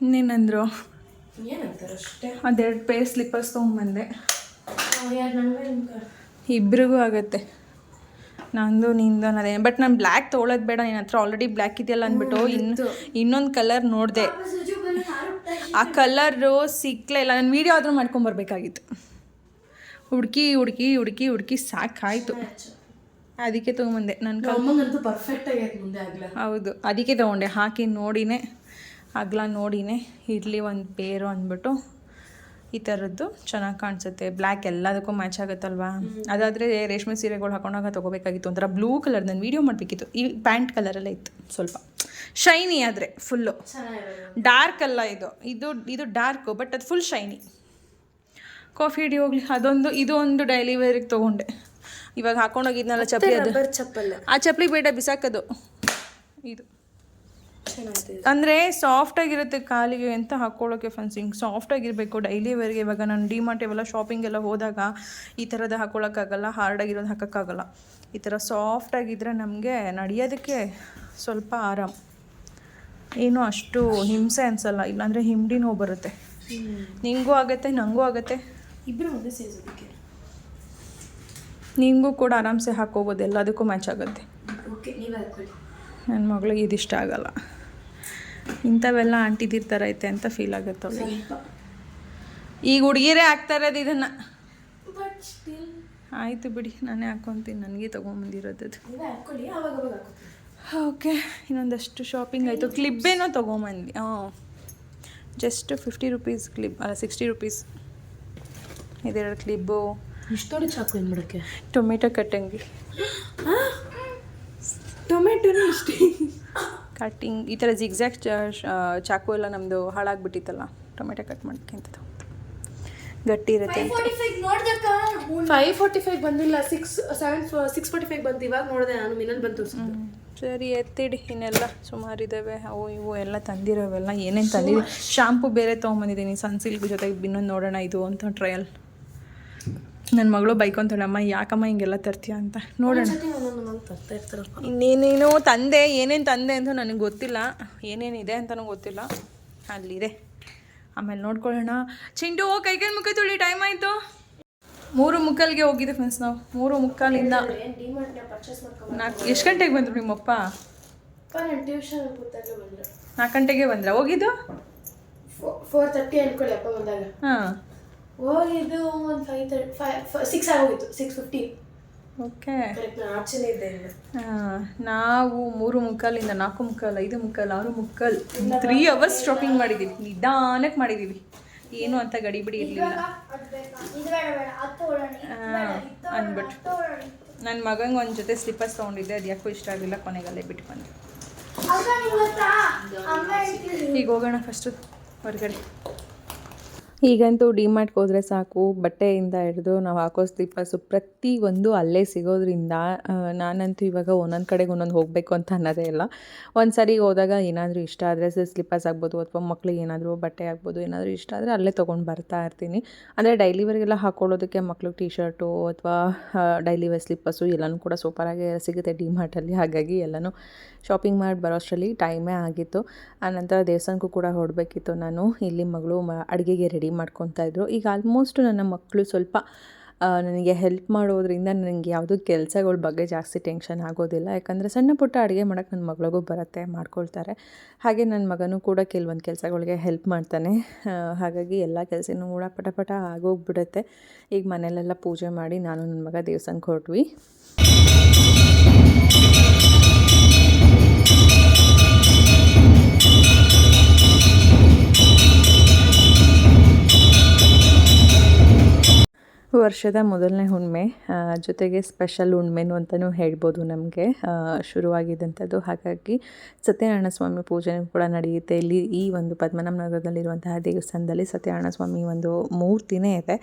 [SPEAKER 1] ಇನ್ನೇನಂದ್ರು?
[SPEAKER 4] ಏನಂತಾರೆ ಅಷ್ಟೇ.
[SPEAKER 1] ಅದೆರಡು ಪೇರ್ ಸ್ಲಿಪ್ಪರ್ಸ್ ತೊಗೊಂಬಂದೆ.
[SPEAKER 4] ಯಾರು ನನಗೆ?
[SPEAKER 1] ಇಬ್ರಿಗೂ ಆಗುತ್ತೆ. ನಂದು ನಿಂದು ಅದೇ. ಬಟ್ ನಾನು ಬ್ಲ್ಯಾಕ್ ತೊಗೊಳೋದು ಬೇಡ, ನಿನ್ನ ಹತ್ರ ಆಲ್ರೆಡಿ ಬ್ಲ್ಯಾಕ್ ಇದೆಯಲ್ಲ ಅಂದ್ಬಿಟ್ಟು ಇನ್ನೊಂದು ಕಲರ್ ನೋಡಿದೆ. ಆ ಕಲರು ಸಿಕ್ಕಲೇ ಇಲ್ಲ. ನಾನು ವೀಡಿಯೋ ಆದರೂ ಮಾಡ್ಕೊಂಬರ್ಬೇಕಾಗಿತ್ತು. ಹುಡುಕಿ ಸಾಕಾಯಿತು. ಅದಕ್ಕೆ ತೊಗೊಂಬಂದೆ.
[SPEAKER 4] ನನ್ನ ಪರ್ಫೆಕ್ಟ್ ಆಗೈತೆ ಮುಂದೆ ಆಗಲ್ಲ.
[SPEAKER 1] ಹೌದು, ಅದಕ್ಕೆ ತೊಗೊಂಡೆ. ಹಾಕಿ ನೋಡಿನೇ ಅಗಲ ನೋಡಿನೇ ಇರಲಿ ಒಂದು ಪೇರು ಅಂದ್ಬಿಟ್ಟು. ಈ ಥರದ್ದು ಚೆನ್ನಾಗಿ ಕಾಣಿಸುತ್ತೆ. ಬ್ಲ್ಯಾಕ್ ಎಲ್ಲದಕ್ಕೂ ಮ್ಯಾಚ್ ಆಗುತ್ತಲ್ವಾ. ಅದಾದರೆ ರೇಷ್ಮೆ ಸೀರೆಗಳು ಹಾಕೊಂಡಾಗ ತೊಗೋಬೇಕಾಗಿತ್ತು. ಒಂಥರ ಬ್ಲೂ ಕಲರ್. ನಾನು ವೀಡಿಯೋ ಮಾಡಬೇಕಿತ್ತು. ಈ ಪ್ಯಾಂಟ್ ಕಲರಲ್ಲೇ ಇತ್ತು. ಸ್ವಲ್ಪ ಶೈನಿ ಆದರೆ ಫುಲ್ಲು ಡಾರ್ಕ್ ಅಲ್ಲ. ಇದು ಡಾರ್ಕು, ಬಟ್ ಅದು ಫುಲ್ ಶೈನಿ. ಕಾಫಿ ಹಿಡಿ ಹೋಗ್ಲಿ. ಇದು ಒಂದು ಡೈಲಿ ವೇರಿಗೆ ತೊಗೊಂಡೆ. ಇವಾಗ ಹಾಕೊಂಡೋಗಿದ್ನಲ್ಲ ಚಪ್ಪಲಿ, ಅದು
[SPEAKER 4] ಚಪ್ಪಲ್ಲ.
[SPEAKER 1] ಆ ಚಪ್ಪಲಿ ಬೇಡ, ಬಿಸಾಕೋದು. ಇದು ಅಂದರೆ ಸಾಫ್ಟಾಗಿರುತ್ತೆ ಕಾಲಿಗೆ ಅಂತ ಹಾಕ್ಕೊಳ್ಳೋಕ್ಕೆ ಫ್ರೆಂಡ್ಸ್. ಹಿಂಗೆ ಸಾಫ್ಟಾಗಿರಬೇಕು ಡೈಲಿ ವೇರ್ಗೆ. ಇವಾಗ ನಾನು ಡಿಮಾರ್ಟ್ ಇವೆಲ್ಲ ಶಾಪಿಂಗ್ ಎಲ್ಲ ಹೋದಾಗ ಈ ಥರದ್ದು ಹಾಕ್ಕೊಳ್ಳೋಕ್ಕಾಗಲ್ಲ, ಹಾರ್ಡಾಗಿರೋದು ಹಾಕೋಕ್ಕಾಗಲ್ಲ. ಈ ಥರ ಸಾಫ್ಟಾಗಿದ್ದರೆ ನಮಗೆ ನಡೆಯೋದಕ್ಕೆ ಸ್ವಲ್ಪ ಆರಾಮ್. ಏನೂ ಅಷ್ಟು ಹಿಂಸೆ ಅನಿಸಲ್ಲ. ಇಲ್ಲಾಂದರೆ ಹಿಂಡಿ ನೋವು ಬರುತ್ತೆ. ನಿಂಗೂ ಆಗುತ್ತೆ, ನನಗೂ ಆಗುತ್ತೆ.
[SPEAKER 4] ಇಬ್ಬರು ಮುಂದೆ ಸೇರಿಸೋದಕ್ಕೆ
[SPEAKER 1] ನಿಮಗೂ ಕೂಡ ಆರಾಮ್ಸೆ ಹಾಕೋಬೋದು. ಎಲ್ಲದಕ್ಕೂ ಮ್ಯಾಚ್ ಆಗುತ್ತೆ.
[SPEAKER 4] ಓಕೆ, ನೀವು ಹಾಕೊಳ್ಳಿ.
[SPEAKER 1] ನನ್ನ ಮಗಳಿಗೆ ಇದಿಷ್ಟ ಆಗಲ್ಲ. ಇಂಥವೆಲ್ಲ ಆಂಟಿದಿರ್ತಾರೈತೆ ಅಂತ ಫೀಲ್ ಆಗುತ್ತೆ ಅವಳಿಗೆ. ಈಗ ಹುಡುಗಿರೇ ಹಾಕ್ತಾ ಇರೋದು ಇದನ್ನು. ಆಯಿತು ಬಿಡಿ, ನಾನೇ ಹಾಕ್ಕೊತೀನಿ. ನನಗೆ ತೊಗೊಂಬಂದಿರೋದು. ಓಕೆ, ಇನ್ನೊಂದಷ್ಟು ಶಾಪಿಂಗ್ ಆಯಿತು. ಕ್ಲಿಪ್ಪೇನೋ ತೊಗೊಂಬಂದು. ಜಸ್ಟ್ 50 ರೂಪೀಸ್ ಕ್ಲಿಪ್, ಅಲ್ಲ 60 ರೂಪೀಸ್. ಇದೆರಡು ಕ್ಲಿಬ್ಬು,
[SPEAKER 4] ಇಷ್ಟೊಂದು ಚಾಕು ಏನು ಮಾಡೋಕ್ಕೆ?
[SPEAKER 1] ಟೊಮೆಟೊ ಕಟ್ಟಂಗಿ,
[SPEAKER 4] ಟೊಮೆಟೊನ ಇಷ್ಟೇ
[SPEAKER 1] ಕಟ್ಟಿಂಗ್, ಈ ಥರ ಜಿಗ್ಜ್ಯಾಗ್ ಚಾಕು ಎಲ್ಲ ನಮ್ಮದು ಹಾಳಾಗ್ಬಿಟ್ಟಿತ್ತಲ್ಲ, ಟೊಮೆಟೊ ಕಟ್ ಮಾಡೋಕ್ಕೆ ಅಂತ ಗಟ್ಟಿ ಇರುತ್ತೆ ಅಂತ.
[SPEAKER 4] 5:45 ಬಂದಿಲ್ಲ, 6:45 ಬಂತು. ಇವಾಗ ನೋಡಿದೆ ನಾನು, ಮಿನಲ್ ಬಂತು.
[SPEAKER 1] ಸರಿ ಎತ್ತಿಡಿ, ಇನ್ನೆಲ್ಲ ಸುಮಾರಿದ್ದಾವೆ, ಅವು ಇವು ಎಲ್ಲ ತಂದಿರೋವೆಲ್ಲ ಏನೇನು ತಂದಿದ್ದೀವಿ. ಶಾಂಪು ಬೇರೆ ತೊಗೊಂಬಂದಿದ್ದೀನಿ ಸನ್ಸಿಲ್ಕ್ ಜೊತೆಗೆ, ಇನ್ನೊಂದು ನೋಡೋಣ ಇದು ಅಂತ ಟ್ರಯಲ್. ನನ್ನ ಮಗಳು ಬೈಕೊಂತಾಳಮ್ಮ, ಯಾಕಮ್ಮ ಹಿಂಗೆಲ್ಲ ತರ್ತೀಯ ಅಂತ. ನೋಡೋಣ
[SPEAKER 4] ತರ್ತಾ ಇರ್ತಾರಪ್ಪ.
[SPEAKER 1] ಇನ್ನೇನೇನೋ ತಂದೆ, ಏನೇನು ತಂದೆ ಅಂತ ನನಗೆ ಗೊತ್ತಿಲ್ಲ, ಏನೇನಿದೆ ಅಂತಲೂ ಗೊತ್ತಿಲ್ಲ. ಅಲ್ಲಿದೆ, ಆಮೇಲೆ ನೋಡ್ಕೊಳ್ಳೋಣ. ಚಿಂಟು ಕೈ ಮುಖ ತೊಳಿ, ಟೈಮ್ ಆಯಿತು. 3:45ಗೆ ಹೋಗಿದ್ದೆ ಫ್ರೆಂಡ್ಸ್ ನಾವು. 3:45ಯಿಂದ ಎಷ್ಟು ಗಂಟೆಗೆ ಬಂದರು ನಿಮ್ಮಪ್ಪ?
[SPEAKER 4] ಟ್ಯೂಷನ್ ಕೂತಾಗಲೇ ಬಂದರು.
[SPEAKER 1] 4 ಗಂಟೆಗೆ ಬಂದ್ರಾ? ಹೋಗಿದ್ದು
[SPEAKER 4] 4:30 ಅನ್ಕೊಳ್ಳಿ ಅಪ್ಪ ಬಂದಾಗ.
[SPEAKER 1] ಹಾಂ,
[SPEAKER 4] ಹೋಗಿದ್ದು ಒಂದು 6 ಆಗೋಗಿತ್ತು, 6:15.
[SPEAKER 1] ಓಕೆ.
[SPEAKER 4] ಆಚೆನೇ ಇದೆ.
[SPEAKER 1] ನಾವು 3:45ಯಿಂದ 4:45, 5:45, 6:45 3 hours ಶಾಪಿಂಗ್ ಮಾಡಿದ್ದೀವಿ. ನಿಧಾನಕ್ಕೆ ಮಾಡಿದ್ದೀವಿ, ಏನು ಅಂತ ಗಡಿಬಿಡಿ ಇರಲಿಲ್ಲ ಅಂದ್ಬಿಟ್ಟು. ನನ್ನ ಮಗಂಗೆ ಒಂದು ಜೊತೆ ಸ್ಲಿಪ್ಪರ್ಸ್ ತೊಗೊಂಡಿದ್ದೆ, ಅದು ಯಾಕೋ ಇಷ್ಟ ಆಗಲಿಲ್ಲ, ಕೊನೆಗಲ್ಲೇ ಬಿಟ್ಟು ಬಂದೆ. ಈಗ ಹೋಗೋಣ ಫಸ್ಟು ಹೊರಗಡೆ. ಈಗಂತೂ ಡಿಮಾರ್ಟ್ಗೆ ಹೋದರೆ ಸಾಕು, ಬಟ್ಟೆಯಿಂದ ಹಿಡಿದು ನಾವು ಹಾಕೋ ಸ್ಲಿಪ್ಪರ್ಸು ಪ್ರತಿಯೊಂದು ಅಲ್ಲೇ ಸಿಗೋದ್ರಿಂದ ನಾನಂತೂ ಇವಾಗ ಒಂದೊಂದು ಕಡೆಗೆ ಒಂದೊಂದು ಹೋಗಬೇಕು ಅಂತ ಅನ್ನೋದೇ ಇಲ್ಲ. ಒಂದು ಸರಿ ಹೋದಾಗ ಏನಾದರೂ ಇಷ್ಟ ಆದರೆ ಸ್ಲಿಪ್ಪರ್ಸ್ ಆಗ್ಬೋದು, ಅಥವಾ ಮಕ್ಳಿಗೆ ಏನಾದರೂ ಬಟ್ಟೆ ಆಗ್ಬೋದು, ಏನಾದರೂ ಇಷ್ಟ ಆದರೆ ಅಲ್ಲೇ ತೊಗೊಂಡು ಬರ್ತಾ ಇರ್ತೀನಿ. ಅಂದರೆ ಡೈಲಿ ವೇರ್ಗೆಲ್ಲ ಹಾಕ್ಕೊಳ್ಳೋದಕ್ಕೆ ಮಕ್ಳಿಗೆ ಟೀ ಶರ್ಟು ಅಥವಾ ಡೈಲಿ ವೇರ್ ಸ್ಲಿಪ್ಪರ್ಸು ಎಲ್ಲನೂ ಕೂಡ ಸೂಪರಾಗಿ ಸಿಗುತ್ತೆ ಡಿಮಾರ್ಟಲ್ಲಿ. ಹಾಗಾಗಿ ಎಲ್ಲನೂ ಶಾಪಿಂಗ್ ಮಾಡಿ ಬರೋ ಅಷ್ಟರಲ್ಲಿ ಟೈಮೇ ಆಗಿತ್ತು. ಆನಂತರ ದೇವಸ್ಥಾನಕ್ಕೂ ಕೂಡ ಹೊರಡಬೇಕಿತ್ತು ನಾನು. ಇಲ್ಲಿ ಮಗಳು ಅಡುಗೆಗೆ ರೆಡಿ ಮಾಡ್ಕೊತಾ ಇದ್ರು. ಈಗ ಆಲ್ಮೋಸ್ಟ್ ನನ್ನ ಮಕ್ಕಳು ಸ್ವಲ್ಪ ನನಗೆ ಹೆಲ್ಪ್ ಮಾಡೋದ್ರಿಂದ ನನಗೆ ಯಾವುದೂ ಕೆಲಸಗಳ ಬಗ್ಗೆ ಜಾಸ್ತಿ ಟೆನ್ಷನ್ ಆಗೋದಿಲ್ಲ. ಯಾಕಂದರೆ ಸಣ್ಣ ಪುಟ್ಟ ಅಡುಗೆ ಮಾಡೋಕ್ಕೆ ನನ್ನ ಮಗಳಿಗೂ ಬರುತ್ತೆ, ಮಾಡ್ಕೊಳ್ತಾರೆ. ಹಾಗೆ ನನ್ನ ಮಗನೂ ಕೂಡ ಕೆಲವೊಂದು ಕೆಲಸಗಳಿಗೆ ಹೆಲ್ಪ್ ಮಾಡ್ತಾನೆ. ಹಾಗಾಗಿ ಎಲ್ಲ ಕೆಲಸನೂ ಕೂಡ ಪಟ ಆಗೋಗ್ಬಿಡುತ್ತೆ. ಈಗ ಮನೆಯಲ್ಲೆಲ್ಲ ಪೂಜೆ ಮಾಡಿ ನಾನು ನನ್ನ ಮಗ ದೇವಸ್ಥಾನಕ್ಕೆ ಹೊರಟ್ವಿ. ವರ್ಷದ ಮೊದಲನೇ ಹುಣ್ಣಿಮೆ, ಜೊತೆಗೆ ಸ್ಪೆಷಲ್ ಹುಣ್ಣಿಮೆನೂ ಅಂತಲೂ ಹೇಳ್ಬೋದು ನಮಗೆ ಶುರುವಾಗಿದ್ದಂಥದ್ದು. ಹಾಗಾಗಿ ಸತ್ಯನಾರಾಯಣ ಸ್ವಾಮಿ ಪೂಜೆನೂ ಕೂಡ ನಡೆಯುತ್ತೆ ಇಲ್ಲಿ. ಈ ಒಂದು ಪದ್ಮನಾಭ ನಗರದಲ್ಲಿರುವಂತಹ ದೇವಸ್ಥಾನದಲ್ಲಿ ಸತ್ಯನಾರಾಯಣ ಸ್ವಾಮಿ ಒಂದು ಮೂರ್ತಿನೇ ಇದೆ.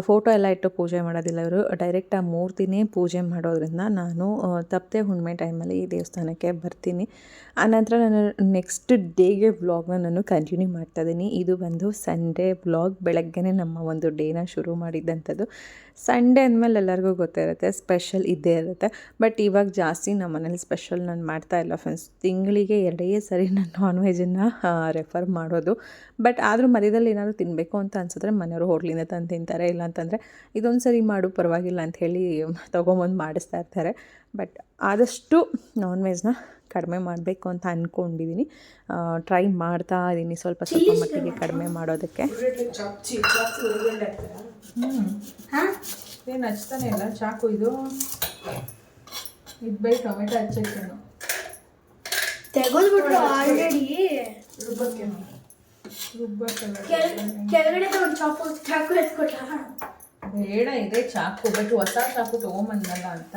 [SPEAKER 1] ಫೋಟೋ ಎಲ್ಲ ಇಟ್ಟು ಪೂಜೆ ಮಾಡೋದಿಲ್ಲ ಇವರು, ಡೈರೆಕ್ಟ್ ಆ ಮೂರ್ತಿನೇ ಪೂಜೆ ಮಾಡೋದ್ರಿಂದ ನಾನು ತಪ್ಪದೆ ಹುಣ್ಣಿಮೆ ಟೈಮಲ್ಲಿ ಈ ದೇವಸ್ಥಾನಕ್ಕೆ ಬರ್ತೀನಿ. ಆನಂತರ ನಾನು ನೆಕ್ಸ್ಟ್ ಡೇಗೆ ವ್ಲಾಗ್ನ ನಾನು ಕಂಟಿನ್ಯೂ ಮಾಡ್ತಾಯಿದ್ದೀನಿ. ಇದು ಬಂದು ಸಂಡೇ ವ್ಲಾಗ್. ಬೆಳಗ್ಗೆನೇ ನಮ್ಮ ಒಂದು ಡೇನ ಶುರು ಮಾಡಿದ್ದಂಥದ್ದು. ಸಂಡೇ ಅಂದಮೇಲೆ ಎಲ್ಲರಿಗೂ ಗೊತ್ತಿರುತ್ತೆ ಸ್ಪೆಷಲ್ ಇದ್ದೇ ಇರುತ್ತೆ. ಬಟ್ ಇವಾಗ ಜಾಸ್ತಿ ನಮ್ಮ ಮನೇಲಿ ಸ್ಪೆಷಲ್ ನಾನು ಮಾಡ್ತಾಯಿಲ್ಲ ಫ್ರೆಂಡ್ಸ್. ತಿಂಗಳಿಗೆ 2 ಸರಿ ನಾನು ನಾನ್ ವೆಜ್ಜನ್ನು ರೆಫರ್ ಮಾಡೋದು. ಬಟ್ ಆದರೂ ಮಧ್ಯದಲ್ಲಿ ಏನಾದರೂ ತಿನ್ನಬೇಕು ಅಂತ ಅನ್ಸಿದ್ರೆ ಮನೆಯವರು ಹೋಟ್ಲಿಂದ ತಂದು ತಿಂತಾರೆ. ಇಲ್ಲ ಅಂತಂದರೆ ಇದೊಂದು ಸರಿ ಮಾಡು ಪರವಾಗಿಲ್ಲ ಅಂಥೇಳಿ ತೊಗೊಂಬಂದು ಮಾಡಿಸ್ತಾ ಇರ್ತಾರೆ. ಬಟ್ ಆದಷ್ಟು ನಾನ್ ವೆಜ್ನ ಕಡಿಮೆ ಮಾಡಬೇಕು ಅಂತ ಅಂದ್ಕೊಂಡಿದ್ದೀನಿ. ಟ್ರೈ ಮಾಡ್ತಾ ಇದ್ದೀನಿ ಸ್ವಲ್ಪ ಮಟ್ಟಿಗೆ ಕಡಿಮೆ ಮಾಡೋದಕ್ಕೆ. ಏನು ಹಚ್ತಾನೆ ಇಲ್ಲ ಚಾಕು. ಇದು ಬೈ ಟೊಮೆಟೊ ಹಚ್ಚಕ್ಕೇನು
[SPEAKER 2] ತೆಗೆದ್ಬಿಟ್ಟು ಆಲ್ರೆಡಿ ಕೆಳಗಡೆ ಒಂದು ಚಾಕು ಎತ್ಕೊಟ್ಟ.
[SPEAKER 1] ಬೇಡ ಇದೆ ಚಾಕು, ಬಟ್ ಹೊಸ ಚಾಕು ತೊಗೊಂಬಂದಲ್ಲ ಅಂತ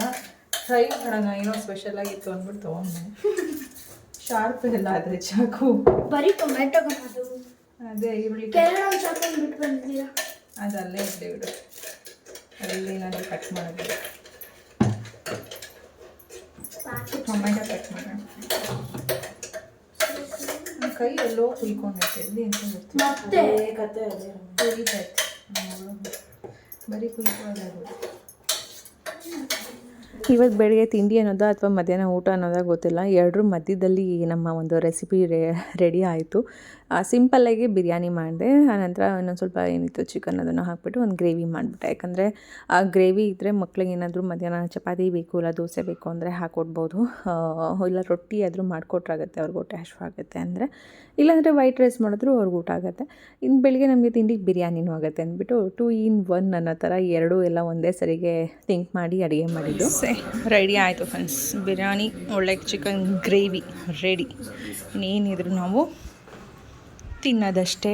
[SPEAKER 1] ಟ್ರೈ ಮಾಡೋಣ, ಏನೋ ಸ್ಪೆಷಲ್ ಆಗಿತ್ತು ಅಂದ್ಬಿಟ್ಟು ತೊಗೊಂಡೆ. ಶಾರ್ಪ್ ಎಲ್ಲ ಆದರೆ ಚಾಕು
[SPEAKER 2] ಬರೀ ಟೊಮೆಟೊ
[SPEAKER 1] ಅದೇ ಈರುಳ್ಳಿ
[SPEAKER 2] ಕೆಳಗಡೆ ಚಾಕು ಬಿಟ್ಟು ಬಂದಿದ್ದೀರಾ,
[SPEAKER 1] ಅದಲ್ಲೇ ಇದ್ದೆ ಬಿಡು, ಅಲ್ಲಿ ಏನಾದರೂ ಕಟ್ ಮಾಡೋದು. ಟೊಮೆಟೊ ಕಟ್ ಮಾಡೋಣ. ಕೈ ಎಲ್ಲೋ ಕುಯ್ಕೊಂಡೈತೆ ಎಲ್ಲಿ ಅಂತ ಗೊತ್ತಿಲ್ಲ.
[SPEAKER 2] ಮತ್ತೆ
[SPEAKER 4] ಕತೆ
[SPEAKER 1] ಕುಯ್ತೈತೆ ಬರೀ ಕುಯ್ಕೊಳ್ಳೋದು. ಇವತ್ತು ಬೆಳಗ್ಗೆ ತಿಂಡಿ ಅನ್ನೋದ ಅಥವಾ ಮಧ್ಯಾಹ್ನ ಊಟ ಅನ್ನೋದಾಗ ಗೊತ್ತಿಲ್ಲ, ಎರಡರ ಮಧ್ಯದಲ್ಲಿ ನಮ್ಮ ಒಂದು ರೆಸಿಪಿ ರೆಡಿ ಆಯಿತು. ಸಿಂಪಲ್ಲಾಗಿ ಬಿರಿಯಾನಿ ಮಾಡಿದೆ. ಆನಂತರ ಇನ್ನೊಂದು ಸ್ವಲ್ಪ ಏನಿತ್ತು ಚಿಕನ್ ಅದನ್ನು ಹಾಕ್ಬಿಟ್ಟು ಒಂದು ಗ್ರೇವಿ ಮಾಡಿಬಿಟ್ಟೆ. ಯಾಕಂದರೆ ಆ ಗ್ರೇವಿ ಇದ್ದರೆ ಮಕ್ಳಿಗೆ ಏನಾದರೂ ಮಧ್ಯಾಹ್ನ ಚಪಾತಿ ಬೇಕು ಇಲ್ಲ ದೋಸೆ ಬೇಕು ಅಂದರೆ ಹಾಕ್ಕೊಡ್ಬೋದು. ಇಲ್ಲ ರೊಟ್ಟಿ ಆದರೂ ಮಾಡಿಕೊಟ್ರಾಗುತ್ತೆ, ಅವ್ರಿಗೆ ಊಟ ಆಗುತ್ತೆ ಅಂದರೆ. ಇಲ್ಲಾಂದರೆ ವೈಟ್ ರೈಸ್ ಮಾಡಿದ್ರು ಅವ್ರಿಗೆ ಊಟ ಆಗುತ್ತೆ. ಇನ್ನು ಬೆಳಗ್ಗೆ ನಮಗೆ ತಿಂಡಿಗೆ ಬಿರಿಯಾನಿನೂ ಆಗುತ್ತೆ ಅಂದ್ಬಿಟ್ಟು 2 in 1 ಅನ್ನೋ ಥರ ಎರಡೂ ಎಲ್ಲ ಒಂದೇ ಸರಿಗೆ ಥಿಂಕ್ ಮಾಡಿ ಅಡುಗೆ ಮಾಡಿದ್ದು. ರೆಡಿ ಆಯಿತು ಫ್ರೆಂಡ್ಸ್, ಬಿರಿಯಾನಿ ಒಳ್ಳೆ ಚಿಕನ್ ಗ್ರೇವಿ ರೆಡಿ. ಇನ್ನೇನಿದ್ರು ನಾವು ತಿನ್ನೋದಷ್ಟೇ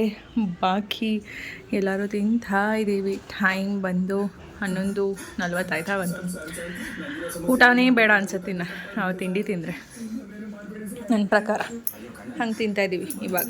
[SPEAKER 1] ಬಾಕಿ ಎಲ್ಲರೂ ತಿಂತಾ ಇದ್ದೀವಿ. ಟೈಮ್ ಬಂದು 11:40 ಬಂತು. ಊಟನೇ ಬೇಡ ಅನ್ಸುತ್ತೆ ಇನ್ನು ನಾವು ತಿಂಡಿ ತಿಂದರೆ, ನನ್ನ ಪ್ರಕಾರ ಹಂಗೆ ತಿಂತಾಯಿದ್ದೀವಿ ಇವಾಗ.